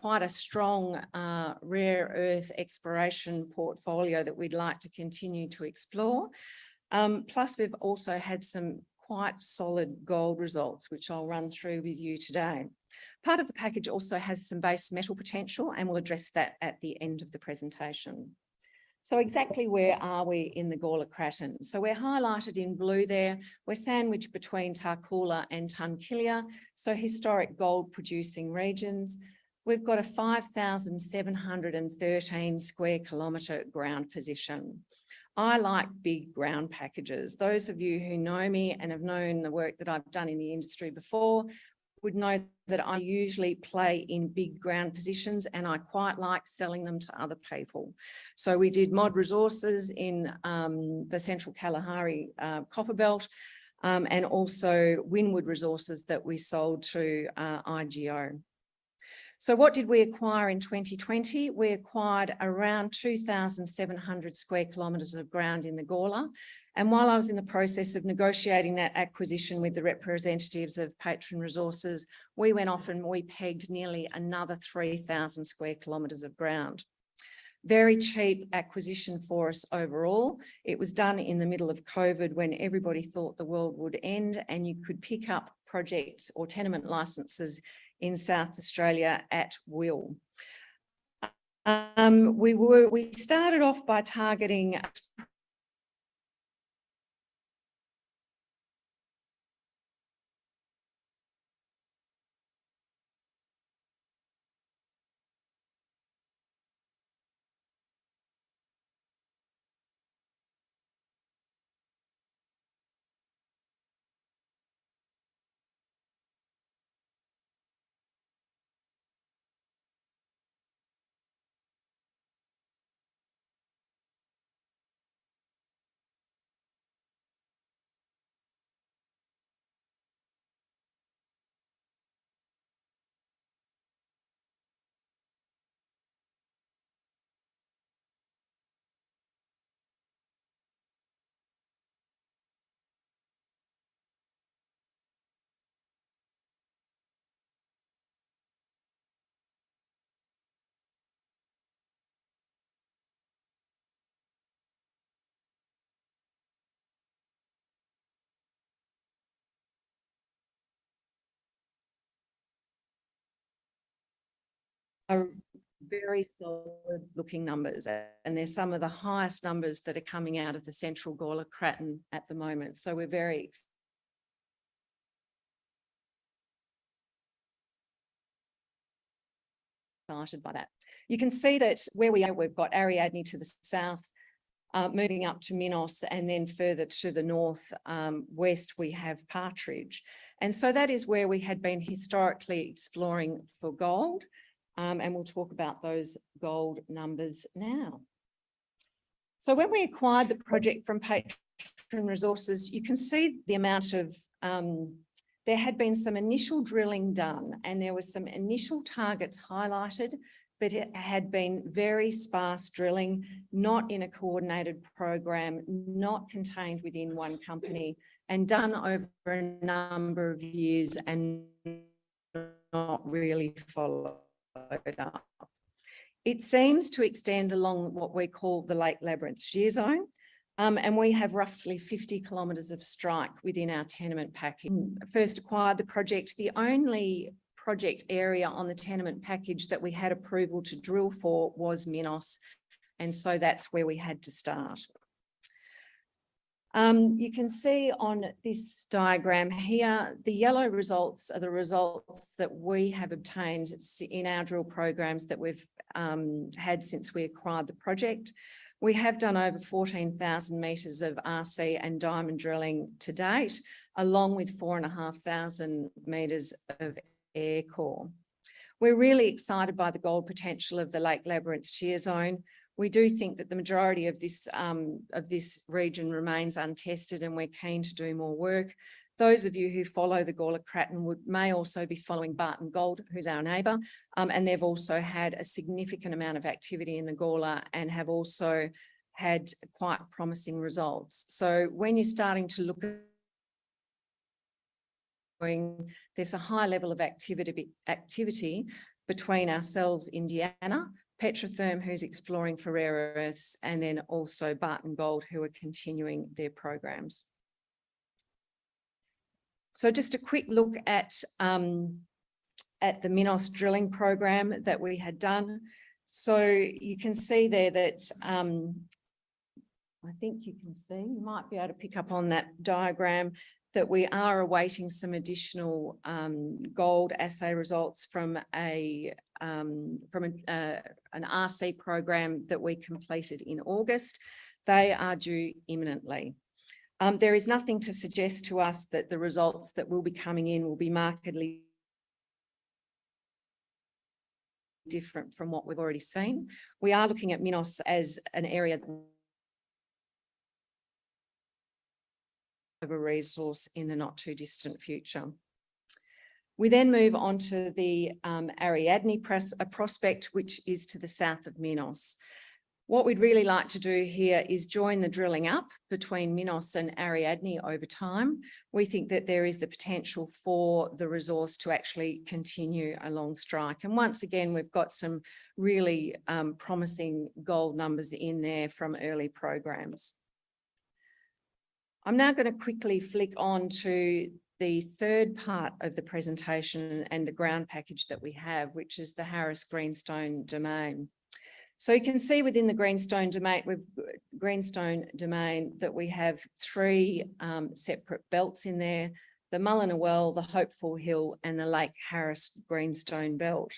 quite a strong rare earth exploration portfolio that we'd like to continue to explore. Plus, we've also had some quite solid gold results, which I'll run through with you today. Part of the package also has some base metal potential, and we'll address that at the end of the presentation. So exactly where are we in the Gawler Craton? So we're highlighted in blue there. We're sandwiched between Tarcoola and Tunkillia, so historic gold producing regions. We've got a 5,713 square kilometre ground position. I like big ground packages. Those of you who know me and have known the work that I've done in the industry before would know that I usually play in big ground positions, and I quite like selling them to other people. So we did Mod Resources in the Central Kalahari copper belt, and also Winwood Resources that we sold to IGO. So what did we acquire in 2020? We acquired around 2,700 square kilometres of ground in the Gawler. And while I was in the process of negotiating that acquisition with the representatives of Patron Resources, we went off and we pegged nearly another 3,000 square kilometres of ground. Very cheap acquisition for us overall. It was done in the middle of COVID when everybody thought the world would end, and you could pick up project or tenement licenses in South Australia at will. We started off by targeting are very solid looking numbers, and they're some of the highest numbers that are coming out of the Central Gawler Craton at the moment. So we're very excited by that. You can see that where we are, we've got Ariadne to the south, moving up to Minos, and then further to the north west we have Partridge. And so that is where we had been historically exploring for gold. And we'll talk about those gold numbers now. So when we acquired the project from Patron Resources, you can see the amount of, there had been some initial drilling done and there were some initial targets highlighted, but it had been very sparse drilling, not in a coordinated program, not contained within one company, and done over a number of years and not really followed up. It seems to extend along what we call the Lake Labyrinth shear zone, and we have roughly 50 kilometres of strike within our tenement package. First acquired the project, the only project area on the tenement package that we had approval to drill for was Minos, and so that's where we had to start. You can see on this diagram here, the yellow results are the results that we have obtained in our drill programs that we've had since we acquired the project. We have done over 14,000 metres of RC and diamond drilling to date, along with 4,500 metres of air core. We're really excited by the gold potential of the Lake Labyrinth shear zone. We do think that the majority of this region remains untested, and we're keen to do more work. Those of you who follow the Gawler Craton may also be following Barton Gold, who's our neighbour, and they've also had a significant amount of activity in the Gawler and have also had quite promising results. So when you're starting to look at there's a high level of activity between ourselves, Indiana, Petrotherm, who's exploring for rare earths, and then also Barton Gold, who are continuing their programs. So just a quick look at the Minos drilling program that we had done. So you can see there that, I think you can see, you might be able to pick up on that diagram, that we are awaiting some additional gold assay results from an RC program that we completed in August. They are due imminently. There is nothing to suggest to us that the results that will be coming in will be markedly different from what we've already seen. We are looking at Minos as an area of a resource in the not too distant future. We then move on to the Ariadne prospect, which is to the south of Minos. What we'd really like to do here is join the drilling up between Minos and Ariadne over time. We think that there is the potential for the resource to actually continue along strike. And once again, we've got some really promising gold numbers in there from early programs. I'm now going to quickly flick on to the third part of the presentation and the ground package that we have, which is the Harris Greenstone domain. So you can see within the Greenstone domain that we have three separate belts in there: the Mulliner Well, the Hopeful Hill, and the Lake Harris Greenstone belt.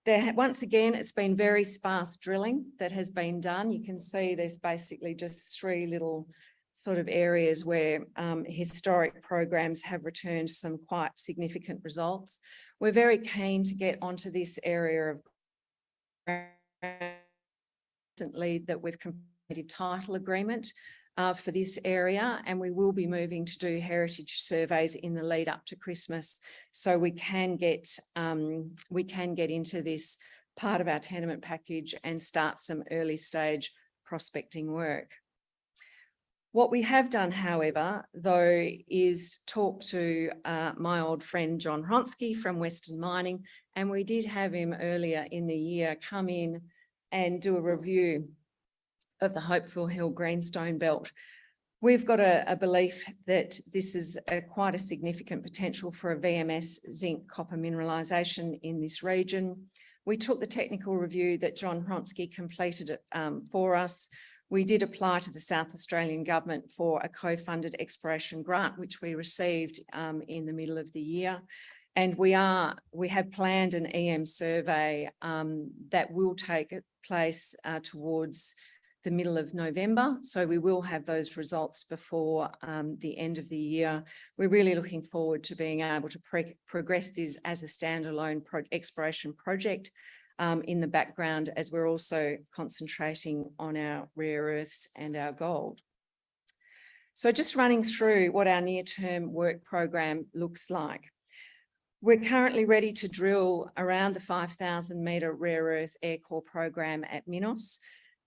Once again, it's been very sparse drilling that has been done. You can see there's basically just three little sort of areas where historic programs have returned some quite significant results. We're very keen to get onto this area of recently that we've completed title agreement for this area, and we will be moving to do heritage surveys in the lead up to Christmas, so we can get into this part of our tenement package and start some early stage prospecting work. What we have done, however, though, is talk to my old friend John Hronsky from Western Mining, and we did have him earlier in the year come in and do a review of the Hopeful Hill Greenstone belt. We've got a belief that this is quite a significant potential for a VMS zinc copper mineralisation in this region. We took the technical review that John Hronsky completed for us. We did apply to the South Australian Government for a co-funded exploration grant, which we received in the middle of the year. And we have planned an EM survey that will take place towards the middle of November. So we will have those results before the end of the year. We're really looking forward to being able to progress this as a standalone exploration project in the background, as we're also concentrating on our rare earths and our gold. So just running through what our near-term work program looks like. We're currently ready to drill around the 5,000 metre rare earth air core program at Minos.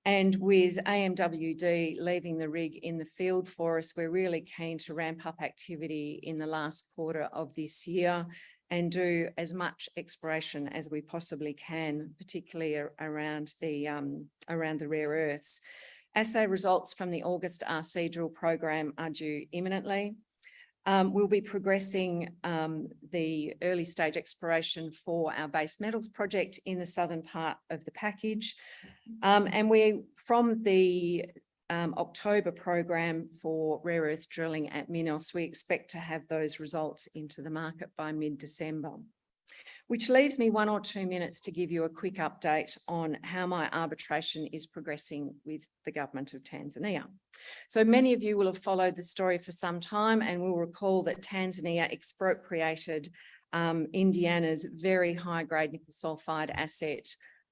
And with AMWD leaving the rig in the field for us, we're really keen to ramp up activity in the last quarter of this year and do as much exploration as we possibly can, particularly around the rare earths. Assay results from the August RC drill program are due imminently. We'll be progressing the early stage exploration for our base metals project in the southern part of the package. And from the October program for rare earth drilling at Minos, we expect to have those results into the market by mid-December. Which leaves me 1 or 2 minutes to give you a quick update on how my arbitration is progressing with the government of Tanzania. So many of you will have followed the story for some time and will recall that Tanzania expropriated Indiana's very high-grade nickel sulfide asset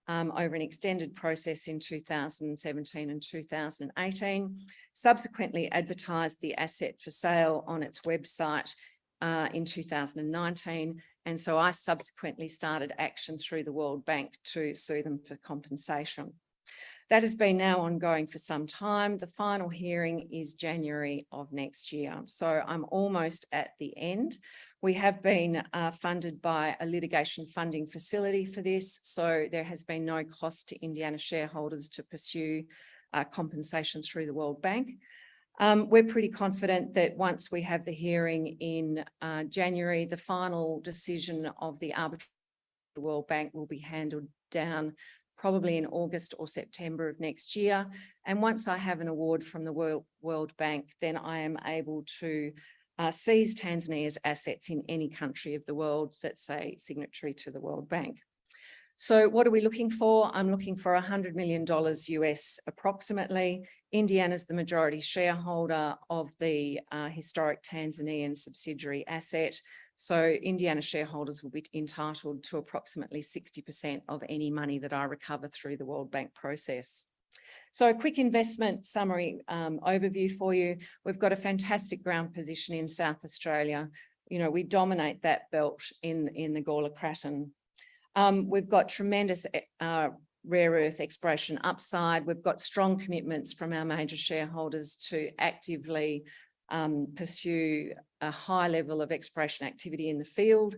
over an extended process in 2017 and 2018, subsequently advertised the asset for sale on its website in 2019. And so I subsequently started action through the World Bank to sue them for compensation. That has been now ongoing for some time. The final hearing is January of next year. So I'm almost at the end. We have been funded by a litigation funding facility for this. So there has been no cost to Indiana shareholders to pursue compensation through the World Bank. We're pretty confident that once we have the hearing in January, the final decision of the arbitration of the World Bank will be handed down probably in August or September of next year. And once I have an award from the World Bank, then I am able to seize Tanzania's assets in any country of the world that's a signatory to the World Bank. So what are we looking for? I'm looking for $100 million US approximately. Indiana's the majority shareholder of the historic Tanzanian subsidiary asset. So Indiana shareholders will be entitled to approximately 60% of any money that I recover through the World Bank process. So a quick investment summary overview for you. We've got a fantastic ground position in South Australia. You know, we dominate that belt in the Gawler Craton. We've got tremendous rare earth exploration upside. We've got strong commitments from our major shareholders to actively pursue a high level of exploration activity in the field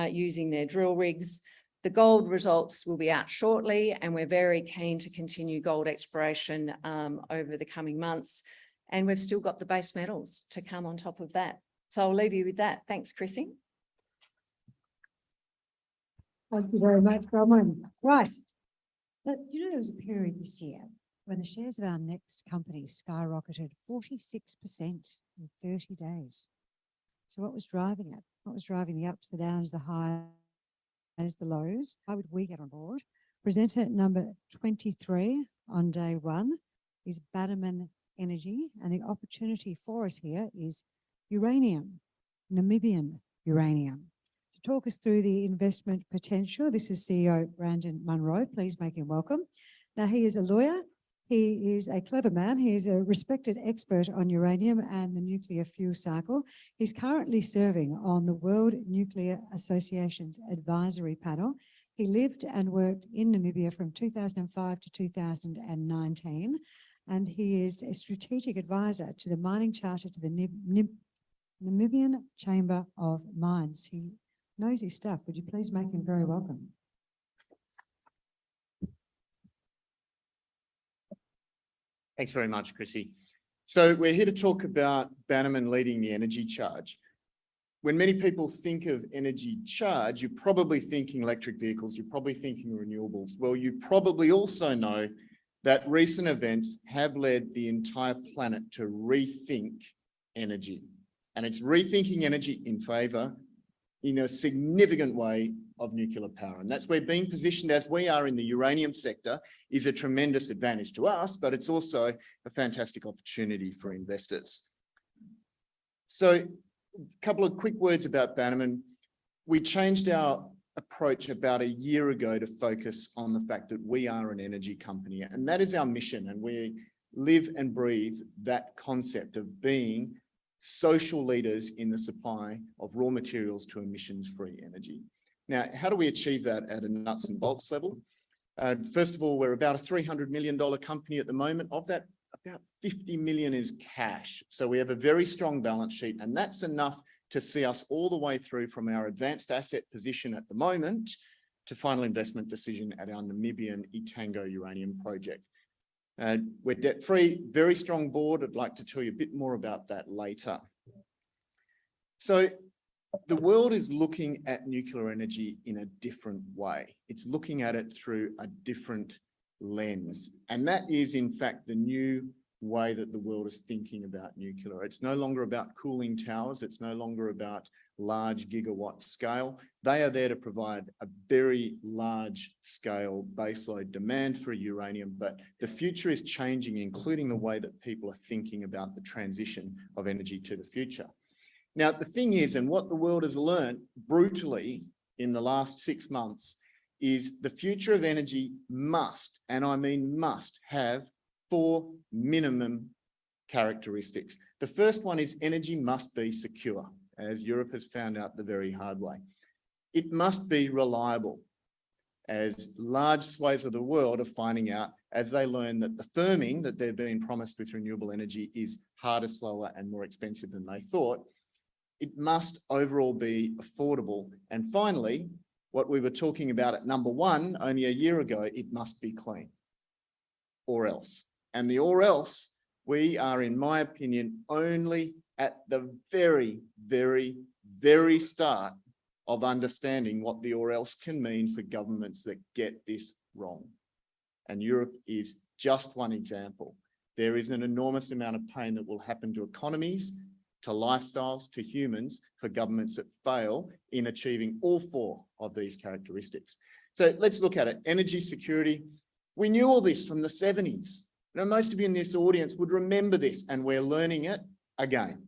using their drill rigs. The gold results will be out shortly, and we're very keen to continue gold exploration over the coming months. And we've still got the base metals to come on top of that. So I'll leave you with that. Thanks, Chrissy. Thank you very much, Bronwyn. Right. But, you know, there was a period this year when the shares of our next company skyrocketed 46% in 30 days. So what was driving it? What was driving the ups, the downs, the highs, the lows? How would we get on board? Presenter number 23 on day one is Bannerman Energy, and the opportunity for us here is uranium, Namibian uranium. Talk us through the investment potential. This is CEO Brandon Munro. Please make him welcome. Now, he is a lawyer. He is a clever man. He is a respected expert on uranium and the nuclear fuel cycle. He's currently serving on the World Nuclear Association's advisory panel. He lived and worked in Namibia from 2005 to 2019, and he is a strategic advisor to the mining charter to the Namibian Chamber of Mines. He knows his stuff. Would you please make him very welcome? Thanks very much, Chrissy. So we're here to talk about Bannerman leading the energy charge. when many people think of energy charge, you're probably thinking electric vehicles, you're probably thinking renewables. Well, you probably also know that recent events have led the entire planet to rethink energy. And it's rethinking energy in favour, in a significant way, of nuclear power. And that's where being positioned as we are in the uranium sector is a tremendous advantage to us, but it's also a fantastic opportunity for investors. So a couple of quick words about Bannerman. We changed our approach about a year ago to focus on the fact that we are an energy company, and that is our mission, and we live and breathe that concept of being social leaders in the supply of raw materials to emissions-free energy. Now, how do we achieve that at a nuts and bolts level? First of all, we're about a $300 million company at the moment. Of that, about 50 million is cash. So we have a very strong balance sheet, and that's enough to see us all the way through from our advanced asset position at the moment to final investment decision at our Namibian Etango uranium project. We're debt-free, very strong board. I'd like to tell you a bit more about that later. So the world is looking at nuclear energy in a different way. It's looking at it through a different lens. And that is, in fact, the new way that the world is thinking about nuclear. It's no longer about cooling towers. It's no longer about large gigawatt scale. They are there to provide a very large scale baseload demand for uranium, but the future is changing, including the way that people are thinking about the transition of energy to the future. Now, the thing is, and what the world has learned brutally in the last 6 months, is the future of energy must, and I mean must, have 4 minimum characteristics. The first one is energy must be secure, as Europe has found out the very hard way. It must be reliable, as large swathes of the world are finding out as they learn that the firming that they've been promised with renewable energy is harder, slower, and more expensive than they thought. It must overall be affordable. And finally, what we were talking about at number 1 only a year ago, it must be clean, or else. And the or else, we are, in my opinion, only at the very, very, very start of understanding what the or else can mean for governments that get this wrong. And Europe is just one example. There is an enormous amount of pain that will happen to economies, to lifestyles, to humans, for governments that fail in achieving all 4 of these characteristics. So let's look at it. Energy security. We knew all this from the 70s. Now, most of you in this audience would remember this, and we're learning it again.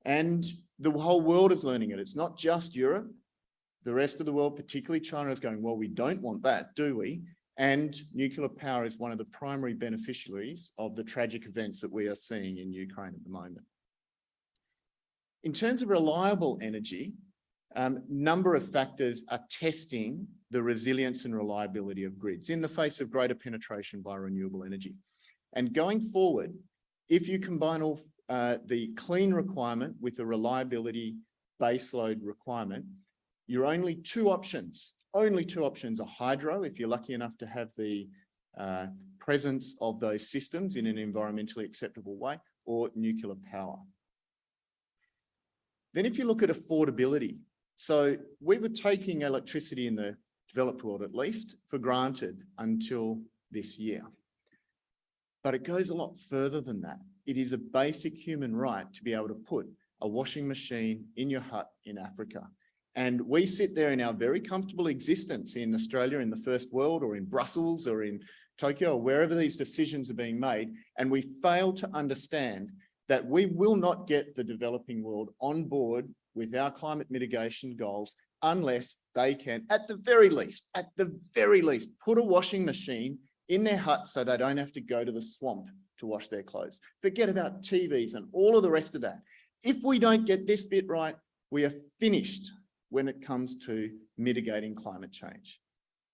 And the whole world is learning it. It's not just Europe. The rest of the world, particularly China, is going, well, we don't want that, do we? And nuclear power is one of the primary beneficiaries of the tragic events that we are seeing in Ukraine at the moment. In terms of reliable energy, number of factors are testing the resilience and reliability of grids in the face of greater penetration by renewable energy. And going forward, if you combine all the clean requirement with the reliability baseload requirement, you're only 2 options. Only 2 options are hydro, if you're lucky enough to have the presence of those systems in an environmentally acceptable way, or nuclear power. Then if you look at affordability, so we were taking electricity in the developed world, at least, for granted until this year. But it goes a lot further than that. It is a basic human right to be able to put a washing machine in your hut in Africa. And we sit there in our very comfortable existence in Australia, in the first world, or in Brussels, or in Tokyo, or wherever these decisions are being made, and we fail to understand that we will not get the developing world on board with our climate mitigation goals unless they can, at the very least, put a washing machine in their hut so they don't have to go to the swamp to wash their clothes. Forget about TVs and all of the rest of that. If we don't get this bit right, we are finished when it comes to mitigating climate change.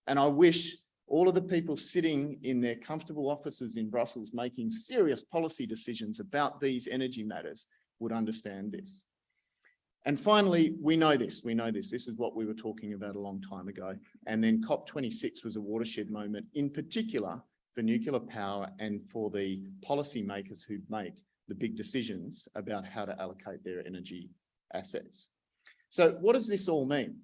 And I wish all of the people sitting in their comfortable offices in Brussels making serious policy decisions about these energy matters would understand this. And finally, we know this. This is what we were talking about a long time ago. And then COP26 was a watershed moment, in particular for nuclear power and for the policymakers who make the big decisions about how to allocate their energy assets. So what does this all mean?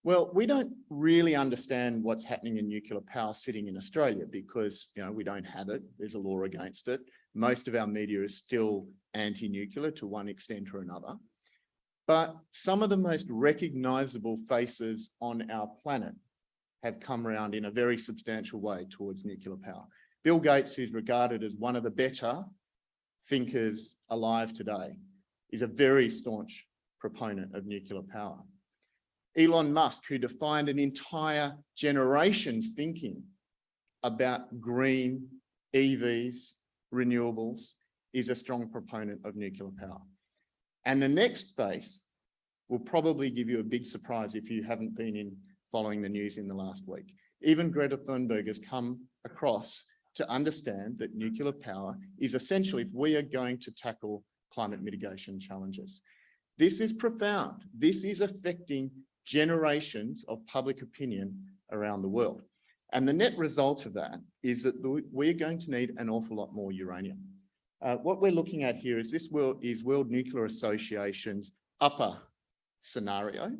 Well, we don't really understand what's happening in nuclear power sitting in Australia because, we don't have it. There's a law against it. Most of our media is still anti-nuclear to one extent or another. But some of the most recognisable faces on our planet have come around in a very substantial way towards nuclear power. Bill Gates, who's regarded as one of the better thinkers alive today, is a very staunch proponent of nuclear power. Elon Musk, who defined an entire generation's thinking about green EVs, renewables, is a strong proponent of nuclear power. And the next phase will probably give you a big surprise if you haven't been following the news in the last week. Even Greta Thunberg has come across to understand that nuclear power is essential if we are going to tackle climate mitigation challenges. This is profound. This is affecting generations of public opinion around the world. And the net result of that is that we're going to need an awful lot more uranium. What we're looking at here is World Nuclear Association's upper scenario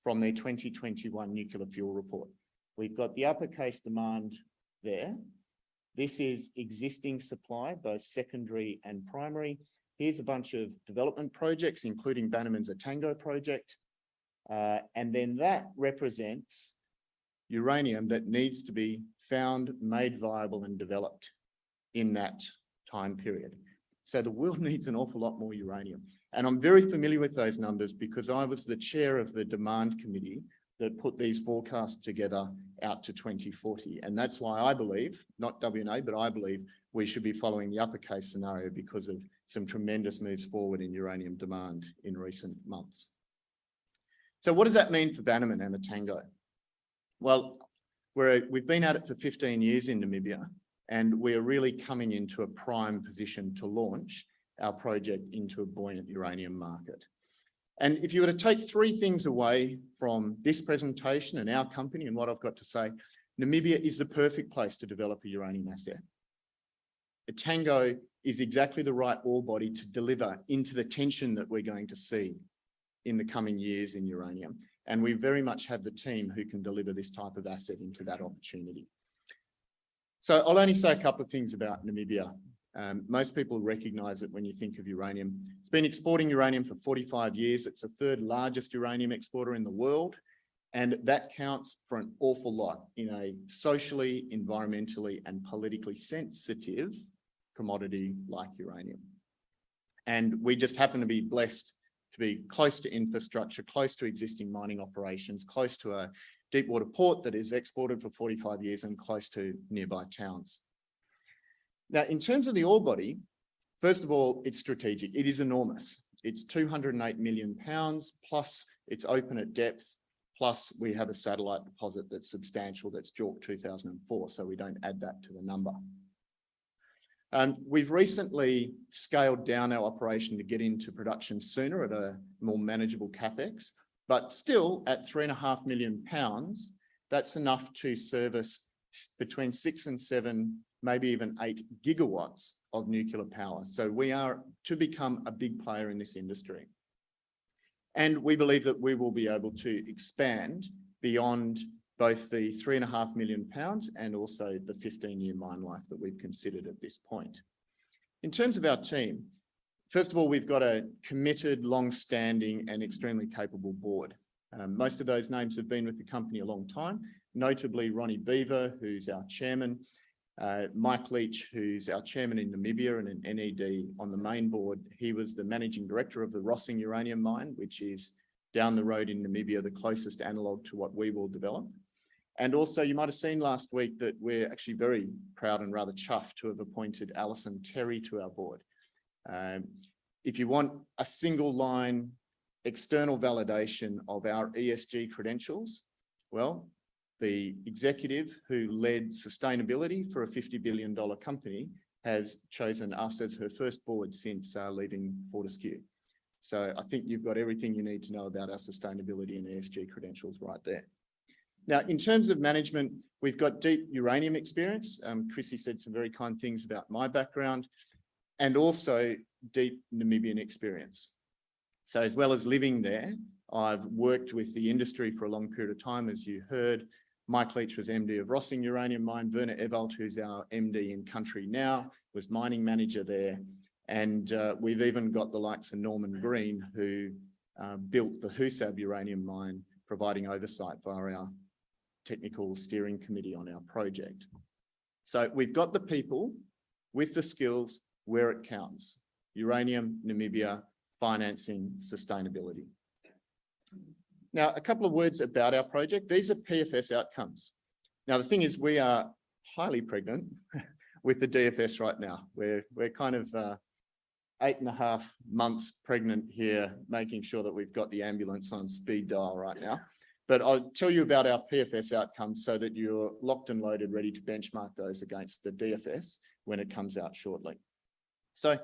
from their 2021 nuclear fuel report. We've got the uppercase demand there. This is existing supply, both secondary and primary. Here's a bunch of development projects, including Bannerman's Tango project. And then that represents uranium that needs to be found, made viable and developed in that time period. So the world needs an awful lot more uranium. And I'm very familiar with those numbers because I was the chair of the demand committee that put these forecasts together out to 2040. And that's why I believe, not WNA, but I believe we should be following the uppercase scenario because of some tremendous moves forward in uranium demand in recent months. So what does that mean for Bannerman and Tango? Well, we've been at it for 15 years in Namibia, and we're really coming into a prime position to launch our project into a buoyant uranium market. And if you were to take three things away from this presentation and our company and what I've got to say, Namibia is the perfect place to develop a uranium asset. Tango is exactly the right ore body to deliver into the tension that we're going to see in the coming years in uranium. And we very much have the team who can deliver this type of asset into that opportunity. So I'll only say a couple of things about Namibia. Most people recognise it when you think of uranium. It's been exporting uranium for 45 years. It's the third largest uranium exporter in the world. And that counts for an awful lot in a socially, environmentally and politically sensitive commodity like uranium. And we just happen to be blessed to be close to infrastructure, close to existing mining operations, close to a deep water port that is exported for 45 years and close to nearby towns. Now, in terms of the ore body, first of all, it's strategic. It is enormous. It's 208 million pounds, plus it's open at depth, plus we have a satellite deposit that's substantial, that's JORC 2004, so we don't add that to the number. We've recently scaled down our operation to get into production sooner at a more manageable capex, but still at 3.5 million pounds, that's enough to service between 6 and 7, maybe even 8 gigawatts of nuclear power. So we are to become a big player in this industry. And we believe that we will be able to expand beyond both the 3.5 million pounds and also the 15-year mine life that we've considered at this point. In terms of our team, first of all, we've got a committed, long-standing and extremely capable board. Most of those names have been with the company a long time, notably Ronnie Beaver, who's our chairman, Mike Leach, who's our chairman in Namibia and an NED on the main board. He was the managing director of the Rossing uranium mine, which is down the road in Namibia, the closest analogue to what we will develop. And also, you might have seen last week that we're actually very proud and rather chuffed to have appointed Alison Terry to our board. If you want a single line external validation of our ESG credentials, well, the executive who led sustainability for a $50 billion company has chosen us as her first board since leaving Fortescue. So I think you've got everything you need to know about our sustainability and ESG credentials right there. Now, in terms of management, we've got deep uranium experience. Chrissy said some very kind things about my background and also deep Namibian experience. So as well as living there, I've worked with the industry for a long period of time, as you heard. Mike Leach was MD of Rossing Uranium Mine. Werner Ewald, who's our MD in country now, was mining manager there. And we've even got the likes of Norman Green, who built the Husab uranium mine, providing oversight via our technical steering committee on our project. So we've got the people with the skills where it counts: uranium, Namibia, financing, sustainability. Now, a couple of words about our project. These are PFS outcomes. Now, the thing is, we are highly pregnant with the DFS right now. We're kind of 8.5 months pregnant here, making sure that we've got the ambulance on speed dial right now. But I'll tell you about our PFS outcomes so that you're locked and loaded, ready to benchmark those against the DFS when it comes out shortly. So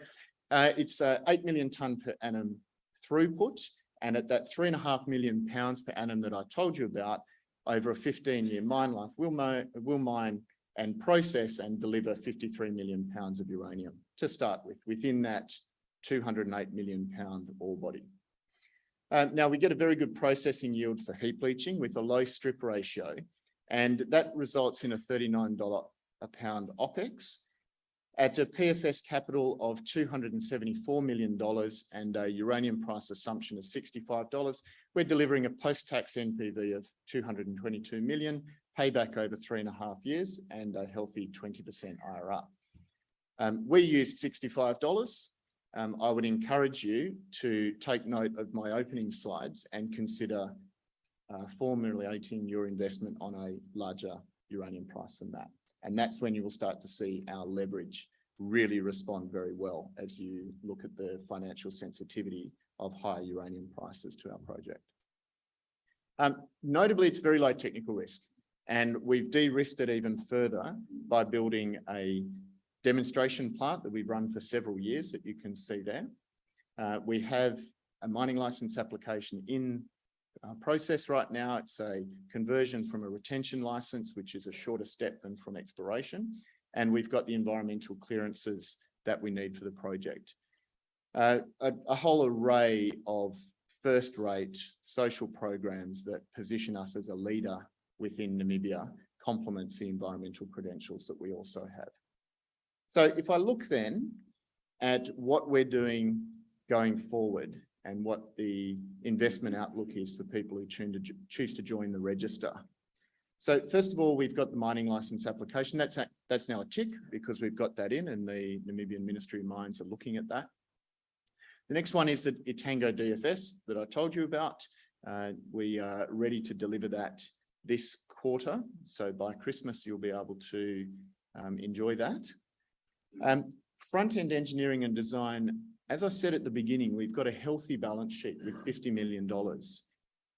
it's 8 million tonne per annum throughput. And at that 3.5 million pounds per annum that I told you about, over a 15-year mine life, we'll mine and process and deliver 53 million pounds of uranium to start with, within that 208 million pound ore body. Now, we get a very good processing yield for heap leaching with a low strip ratio, and that results in a $39 a pound OPEX. At a PFS capital of $274 million and a uranium price assumption of $65, we're delivering a post-tax NPV of $222 million, payback over 3.5 years, and a healthy 20% IRR. We used $65. I would encourage you to take note of my opening slides and consider formulating your investment on a larger uranium price than that. And that's when you will start to see our leverage really respond very well as you look at the financial sensitivity of higher uranium prices to our project. Notably, it's very low technical risk, and we've de-risked it even further by building a demonstration plant that we've run for several years that you can see there. We have a mining license application in process right now. It's a conversion from a retention license, which is a shorter step than from exploration. And we've got the environmental clearances that we need for the project. A whole array of first-rate social programs that position us as a leader within Namibia complements the environmental credentials that we also have. So if I look then at what we're doing going forward and what the investment outlook is for people who choose to join the register. So first of all, we've got the mining license application. That's now a tick because we've got that in and the Namibian Ministry of Mines are looking at that. The next one is the Etango DFS that I told you about. We are ready to deliver that this quarter. So by Christmas, you'll be able to enjoy that. Front-end engineering and design, as I said at the beginning, we've got a healthy balance sheet with $50 million.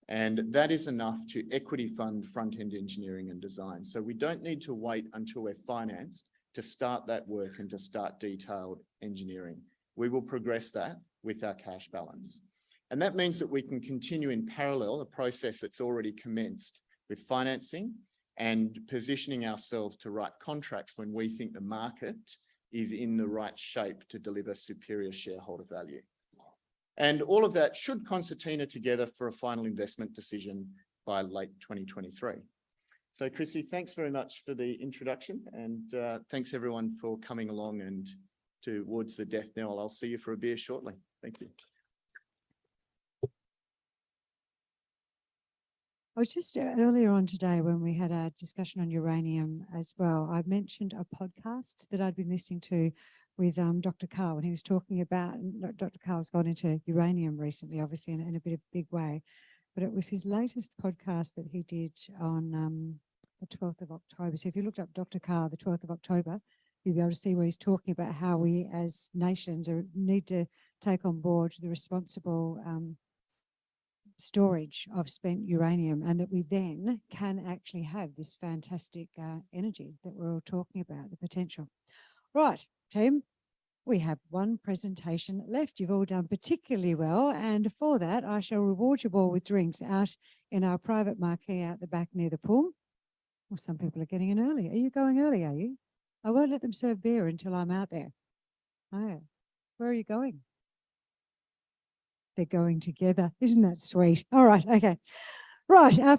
And that is enough to equity fund front-end engineering and design. So we don't need to wait until we're financed to start that work and to start detailed engineering. We will progress that with our cash balance. And that means that we can continue in parallel a process that's already commenced with financing and positioning ourselves to write contracts when we think the market is in the right shape to deliver superior shareholder value. And all of that should concertina together for a final investment decision by late 2023. So Chrissy, thanks very much for the introduction, and thanks everyone for coming along and towards the death knell. I'll see you for a beer shortly. Thank you. I was just earlier on today when we had a discussion on uranium as well, I mentioned a podcast that I'd been listening to with Dr. Carl, when he was talking about, Dr. Carl's gone into uranium recently, obviously in a big way, but it was his latest podcast that he did on the 12th of October. So if you looked up Dr. Carl, the 12th of October, you'll be able to see where he's talking about how we as nations need to take on board the responsible storage of spent uranium, and that we then can actually have this fantastic energy that we're all talking about, the potential. Right, team, we have one presentation left. You've all done particularly well, and for that, I shall reward you all with drinks out in our private marquee out the back near the pool. Well, some people are getting in early. Are you going early, are you? I won't let them serve beer until I'm out there. Oh, where are you going? they're going together. Isn't that sweet? All right, okay. Right, our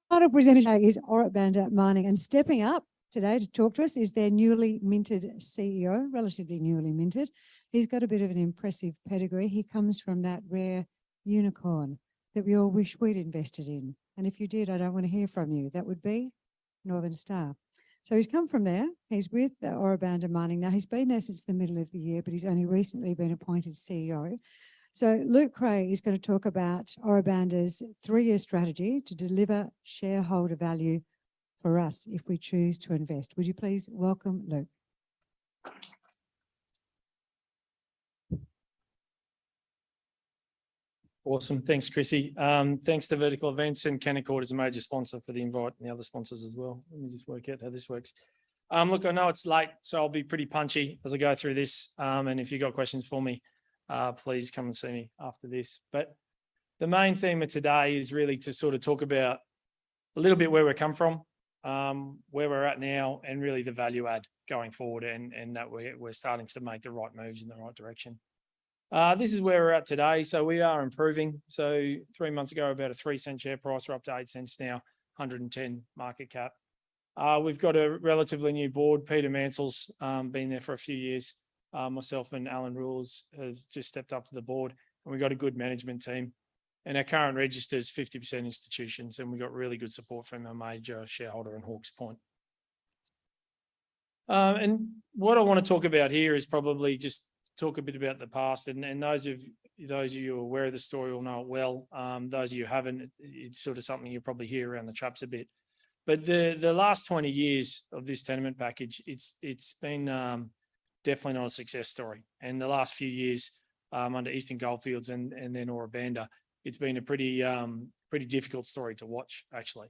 final presenter today is Banda Mining, and stepping up today to talk to us is their newly minted CEO, relatively newly minted. He's got a bit of an impressive pedigree. He comes from that rare unicorn that we all wish we'd invested in. And if you did, I don't want to hear from you. That would be Northern Star. So he's come from there. He's with Banda Mining now. He's been there since the middle of the year, but he's only recently been appointed CEO. So Luke Creagh is going to talk about Banda's 3-year strategy to deliver shareholder value for us if we choose to invest. Would you please welcome Luke? Awesome. Thanks, Chrissy. Thanks to Vertical Events and Canaccord as a major sponsor for the invite and the other sponsors as well. Let me just work out how this works. Look, I know it's late, so I'll be pretty punchy as I go through this. And if you've got questions for me, please come and see me after this. But the main theme of today is really to sort of talk about a little bit where we come from, where we're at now, and really the value add going forward, and that we're starting to make the right moves in the right direction. This is where we're at today. So we are improving. So 3 months ago, about a 3-cent share price. We're up to 8 cents now, 110 market cap. We've got a relatively new board. Peter Mansell's been there for a few years. Myself and Alan Rules have just stepped up to the board, and we've got a good management team. And our current register is 50% institutions, and we've got really good support from our major shareholder in Hawke's Point. And what I want to talk about here is probably just talk a bit about the past, and those of you who are aware of the story will know it well. Those of you who haven't, it's sort of something you probably hear around the traps a bit. But the last 20 years of this tenement package, it's been definitely not a success story. And the last few years under Eastern Goldfields and then Banda, it's been a pretty difficult story to watch, actually.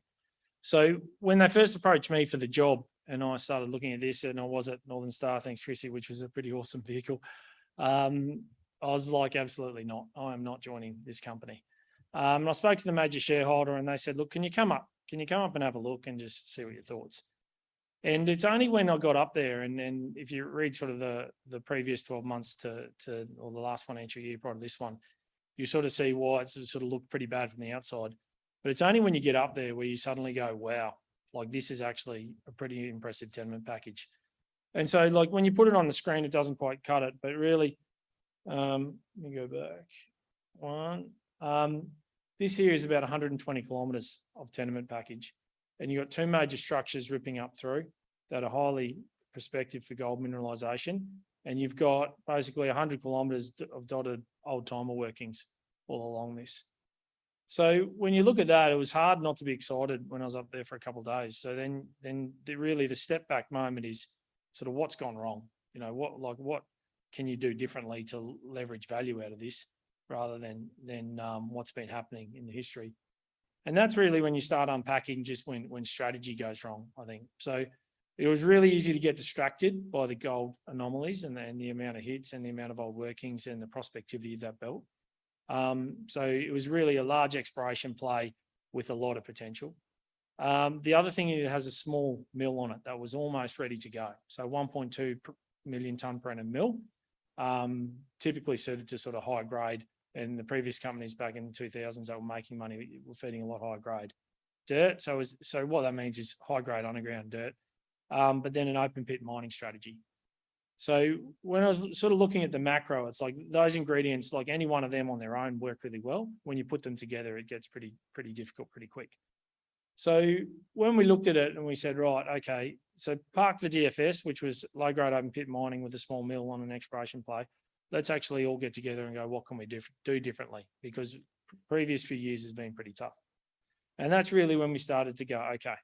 So when they first approached me for the job, and I started looking at this, and I was at Northern Star, thanks Chrissy, which was a pretty awesome vehicle. I was like, absolutely not. I am not joining this company. And I spoke to the major shareholder, and they said, look, can you come up and have a look and just see what your thoughts? And it's only when I got up there, and if you read sort of the previous 12 months or the last financial year prior to this one, you sort of see why it's sort of looked pretty bad from the outside. But it's only when you get up there where you suddenly go, wow, like this is actually a pretty impressive tenement package. And so like when you put it on the screen, it doesn't quite cut it, but really, let me go back one. This here is about 120 kilometres of tenement package. And you've got 2 major structures ripping up through that are highly prospective for gold mineralisation. And you've got basically 100 kilometres of dotted old timer workings all along this. So when you look at that, it was hard not to be excited when I was up there for a couple of days. So then really the step back moment is sort of what's gone wrong. You know, what can you do differently to leverage value out of this rather than what's been happening in the history. And that's really when you start unpacking just when strategy goes wrong, I think. So it was really easy to get distracted by the gold anomalies and the amount of hits and the amount of old workings and the prospectivity of that belt. So it was really a large exploration play with a lot of potential. The other thing, it has a small mill on it that was almost ready to go. So 1.2 million tonne per annum mill, typically suited to sort of high grade. And the previous companies back in the 2000s that were making money were feeding a lot higher grade dirt. So what that means is high grade underground dirt, but then an open pit mining strategy. So when I was sort of looking at the macro, it's like those ingredients, like any one of them on their own work really well. When you put them together, it gets pretty difficult pretty quick. So when we looked at it and we said, right, okay, so park the DFS, which was low grade open pit mining with a small mill on an exploration play. Let's actually all get together and go, what can we do differently? Because previous few years has been pretty tough. And that's really when we started to go, okay,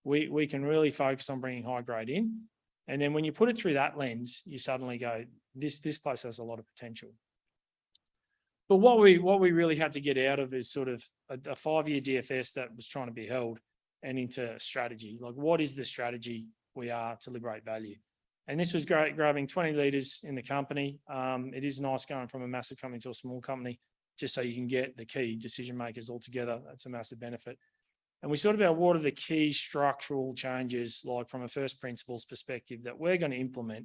we can really focus on bringing high grade in. And then when you put it through that lens, you suddenly go, this place has a lot of potential. But what we really had to get out of is sort of a 5-year DFS that was trying to be held and into strategy. Like, what is the strategy we are to liberate value? And this was grabbing 20 leaders in the company. It is nice going from a massive company to a small company, just so you can get the key decision makers all together. That's a massive benefit. And we sort of about what are the key structural changes, like from a first principles perspective, that we're going to implement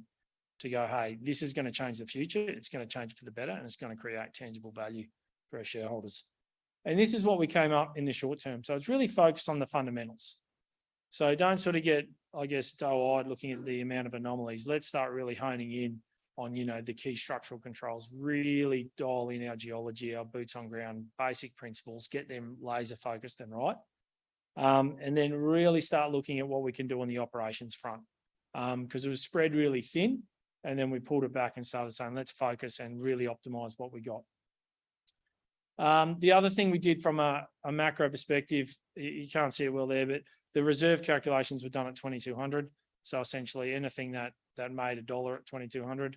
to go, hey, this is going to change the future. It's going to change for the better, and it's going to create tangible value for our shareholders. And this is what we came up in the short term. So it's really focused on the fundamentals. So don't sort of get, I guess, doe-eyed looking at the amount of anomalies. Let's start really honing in on, you know, the key structural controls, really dial in our geology, our boots on ground, basic principles, get them laser focused and right. And then really start looking at what we can do on the operations front. Because it was spread really thin, and then we pulled it back and started saying, let's focus and really optimize what we got. The other thing we did from a macro perspective, you can't see it well there, but the reserve calculations were done at 2,200. So essentially anything that made $1 at 2,200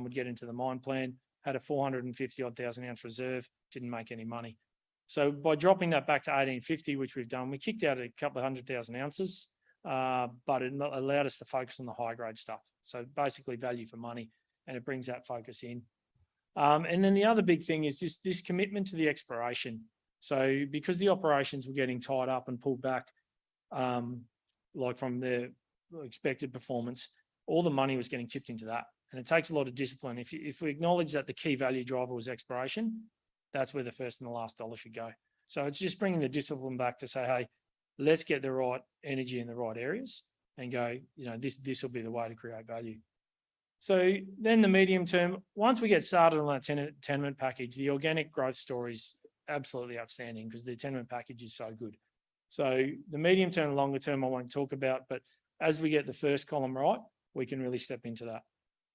would get into the mine plan, had a 450 odd thousand ounce reserve, didn't make any money. So by dropping that back to 1,850, which we've done, we kicked out a couple of 100,000 ounces, but it allowed us to focus on the high grade stuff. So basically value for money, and it brings that focus in. And then the other big thing is this commitment to the exploration. So because the operations were getting tied up and pulled back, like from their expected performance, all the money was getting tipped into that. And it takes a lot of discipline. If we acknowledge that the key value driver was exploration, that's where the first and the last dollar should go. So it's just bringing the discipline back to say, hey, let's get the right energy in the right areas and go, you know, this will be the way to create value. So then the medium term, once we get started on that tenement package, the organic growth story is absolutely outstanding because the tenement package is so good. So the medium term and longer term I won't talk about, but as we get the first column right, we can really step into that.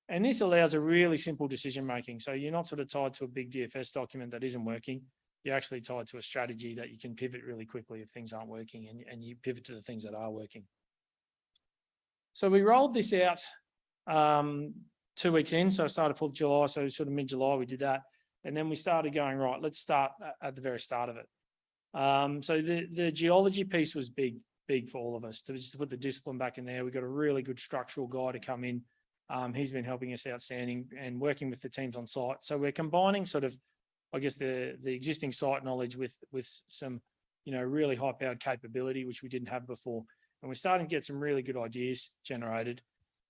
And this allows a really simple decision making. So you're not sort of tied to a big DFS document that isn't working. You're actually tied to a strategy that you can pivot really quickly if things aren't working, and you pivot to the things that are working. So we rolled this out 2 weeks in. So I started 4th of July. So sort of mid-July, we did that. And then we started going, right, let's start at the very start of it. So the geology piece was big for all of us to just put the discipline back in there. We got a really good structural guy to come in. He's been helping us outstanding and working with the teams on site. So we're combining sort of, I guess, the existing site knowledge with some, you know, really high powered capability, which we didn't have before. And we're starting to get some really good ideas generated.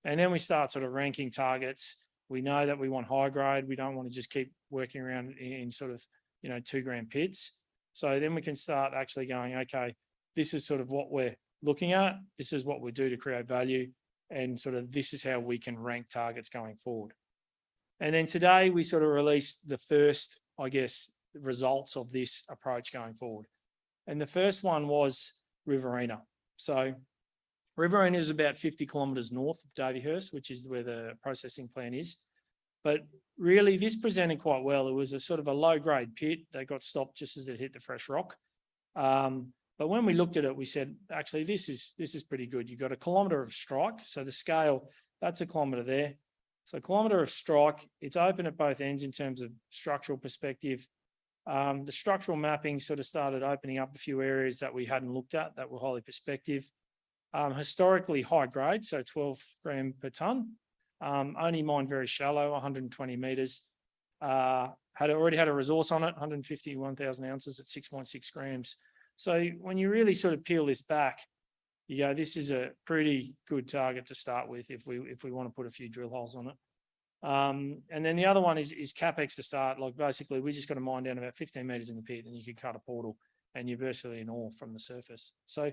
And then we start sort of ranking targets. We know that we want high grade. We don't want to just keep working around in sort of, you know, 2 gram pits. So then we can start actually going, okay, this is sort of what we're looking at. This is what we do to create value. And sort of this is how we can rank targets going forward. And then today we sort of released the first, I guess, results of this approach going forward. And the first one was Riverina. So Riverina is about 50 kilometres north of Davyhurst, which is where the processing plant is. But really this presented quite well. It was a sort of a low grade pit that got stopped just as it hit the fresh rock. But when we looked at it, we said, actually, this is pretty good. You've got a kilometre of strike. So the scale, that's a kilometre there. So a kilometre of strike, it's open at both ends in terms of structural perspective. The structural mapping sort of started opening up a few areas that we hadn't looked at that were highly prospective. Historically high grade, so 12 gram per tonne. Only mined very shallow, 120 metres. Already had a resource on it, 151,000 ounces at 6.6 grams. So when you really sort of peel this back, you go, this is a pretty good target to start with if we want to put a few drill holes on it. And then the other one is CapEx to start. Like basically, we just got to mine down about 15 metres in the pit and you can cut a portal and you're virtually in ore from the surface. So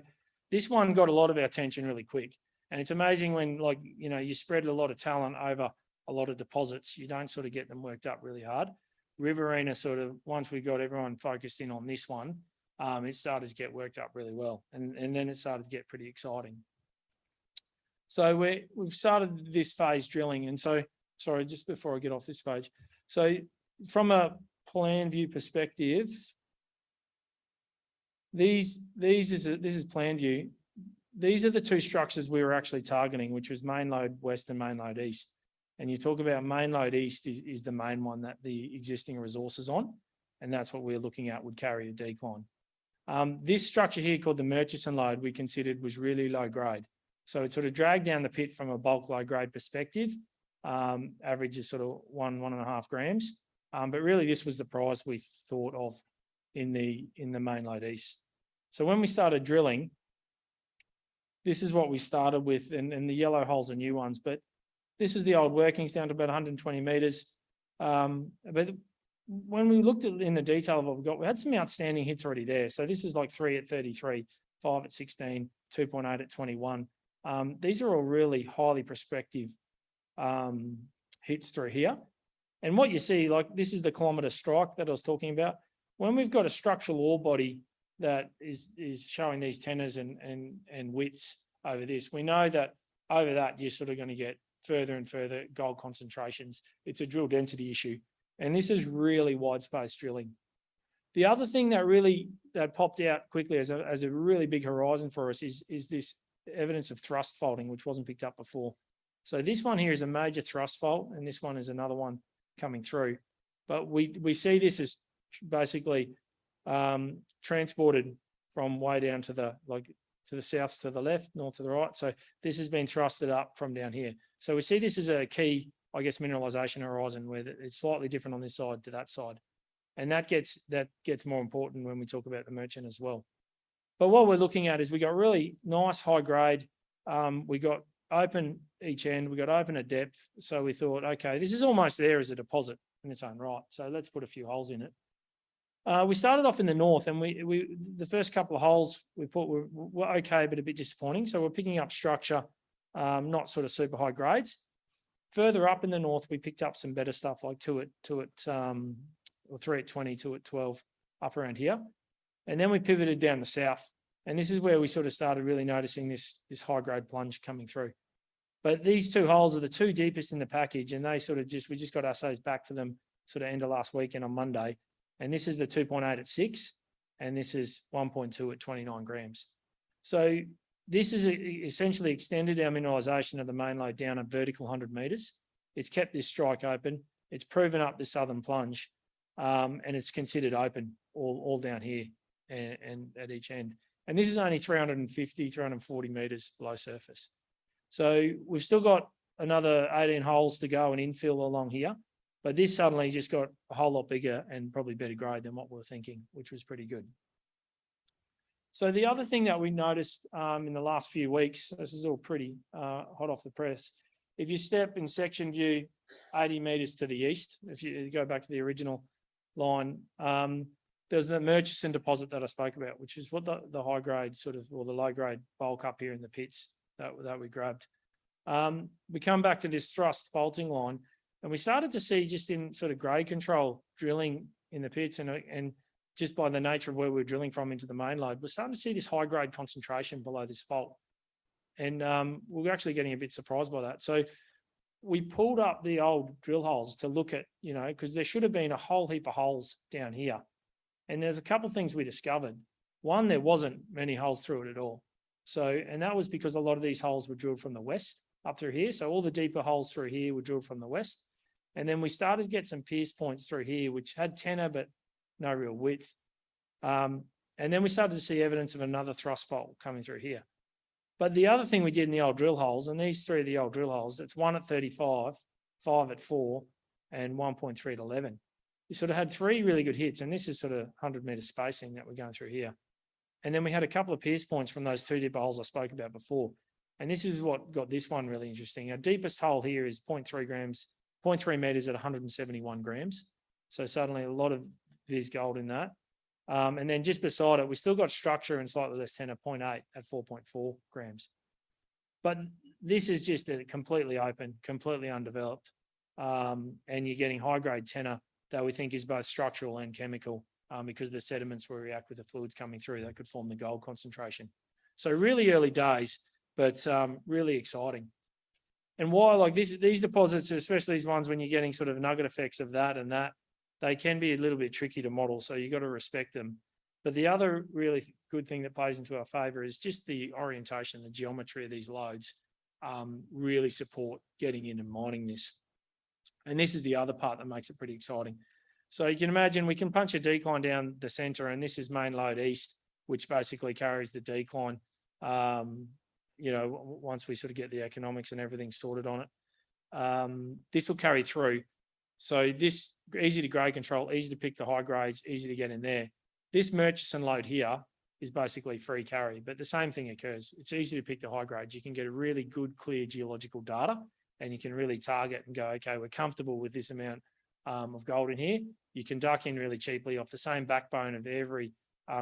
this one got a lot of our attention really quick. And it's amazing when, like, you know, you spread a lot of talent over a lot of deposits, you don't sort of get them worked up really hard. Riverina sort of, once we got everyone focused in on this one, it started to get worked up really well. And then it started to get pretty exciting. So we've started this phase drilling. And so, sorry, just before I get off this page. So from a plan view perspective, this is plan view. These are the 2 structures we were actually targeting, which was main lode west and main lode east. And you talk about main lode east is the main one that the existing resource is on. And that's what we're looking at would carry a decline. This structure here called the Murchison lode we considered was really low grade. So it sort of dragged down the pit from a bulk low grade perspective. Average is sort of 1.5 grams. But really this was the prize we thought of in the main lode east. So when we started drilling, this is what we started with, and the yellow holes are new ones, but this is the old workings down to about 120 metres. But when we looked at in the detail of what we got, we had some outstanding hits already there. So this is like 3 at 33, 5 at 16, 2.8 at 21. These are all really highly prospective hits through here. And what you see, like this is the kilometre strike that I was talking about. When we've got a structural ore body that is showing these tenors and widths over this, we know that over that you're sort of going to get further and further gold concentrations. It's a drill density issue. And this is really wide space drilling. The other thing that popped out quickly as a really big horizon for us is this evidence of thrust faulting, which wasn't picked up before. So this one here is a major thrust fault, and this one is another one coming through. But we see this as basically transported from way down to the south to the left, north to the right. So this has been thrusted up from down here. So we see this as a key, I guess, mineralization horizon where it's slightly different on this side to that side. And that gets more important when we talk about the merchant as well. But what we're looking at is we got really nice high grade. We got open each end, we got open at depth. So we thought, okay, this is almost there as a deposit in its own right. So let's put a few holes in it. We started off in the north, and the first couple of holes we put were okay, but a bit disappointing. So we're picking up structure, not sort of super high grades. Further up in the north, we picked up some better stuff like 2 or 3 at 20, 2 at 12 up around here. And then we pivoted down the south. And this is where we sort of started really noticing this high grade plunge coming through. But these 2 holes are the 2 deepest in the package, and we just got assays back for them sort of end of last week and on Monday. And this is the 2.8 at 6, and this is 1.2 at 29 grams. So this is essentially extended our mineralisation of the main lode down a vertical 100 metres. It's kept this strike open. It's proven up the southern plunge, and it's considered open all down here and at each end. And this is only 350, 340 metres below surface. So we've still got another 18 holes to go and infill along here. But this suddenly just got a whole lot bigger and probably better grade than what we were thinking, which was pretty good. So the other thing that we noticed in the last few weeks, this is all pretty hot off the press. If you step in section view 80 metres to the east, if you go back to the original line, there's the Murchison deposit that I spoke about, which is what the high grade or the low grade bulk up here in the pits that we grabbed. We come back to this thrust faulting line, and we started to see just in sort of grade control drilling in the pits and just by the nature of where we're drilling from into the main lode, we're starting to see this high grade concentration below this fault. And we're actually getting a bit surprised by that. So we pulled up the old drill holes to look at, because there should have been a whole heap of holes down here. And there's a couple of things we discovered. One, there wasn't many holes through it at all. And that was because a lot of these holes were drilled from the west up through here. So all the deeper holes through here were drilled from the west. And then we started to get some pierce points through here, which had tenor, but no real width. And then we started to see evidence of another thrust fault coming through here. But the other thing we did in the old drill holes, and these 3 are the old drill holes, it's 1 at 35, 5 at 4, and 1.3 at 11. We sort of had 3 really good hits, and this is sort of 100 metre spacing that we're going through here. And then we had a couple of pierce points from those 2 deeper holes I spoke about before. And this is what got this one really interesting. Our deepest hole here is 0.3 grams, 0.3 metres at 171 grams. So suddenly a lot of Viz gold in that. And then just beside it, we still got structure and slightly less tenor, 0.8 at 4.4 grams. But this is just a completely open, completely undeveloped. And you're getting high grade tenor that we think is both structural and chemical because the sediments will react with the fluids coming through that could form the gold concentration. So really early days, but really exciting. And why these deposits, especially these ones when you're getting sort of nugget effects of that and that, they can be a little bit tricky to model, so you've got to respect them. But the other really good thing that plays into our favour is just the orientation, the geometry of these lodes really support getting in and mining this. And this is the other part that makes it pretty exciting. So you can imagine we can punch a decline down the centre, and this is main lode east, which basically carries the decline, once we sort of get the economics and everything sorted on it. This will carry through. So this easy to grade control, easy to pick the high grades, easy to get in there. This Murchison lode here is basically free carry, but the same thing occurs. It's easy to pick the high grades. You can get a really good, clear geological data, and you can really target and go, okay, we're comfortable with this amount of gold in here. You can duck in really cheaply off the same backbone of every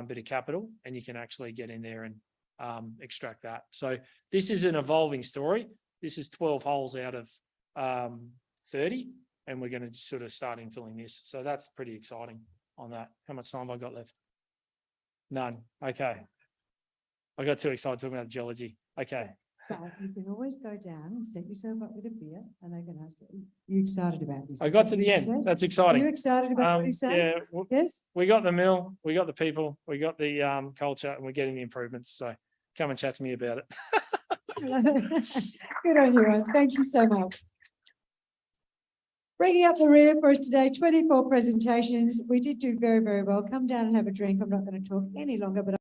bit of capital, and you can actually get in there and extract that. So this is an evolving story. This is 12 holes out of 30, and we're going to sort of start infilling this. So that's pretty exciting on that. How much time have I got left? None. Okay. I got too excited talking about geology. Okay. But you can always go down and set yourself up with a beer and they can ask you excited about this. I Is got that to what the you end. said? That's Are you exciting. excited about what he's saying? Yeah, Yes? we got the mill, we got the people, we got the culture, and we're getting the improvements. So come and chat to me about it. Good on you, Ron. Thank you so much. Bringing up the rear for us today, 24 presentations. We did do very, very well. Come down and have a drink. I'm not going to talk any longer, but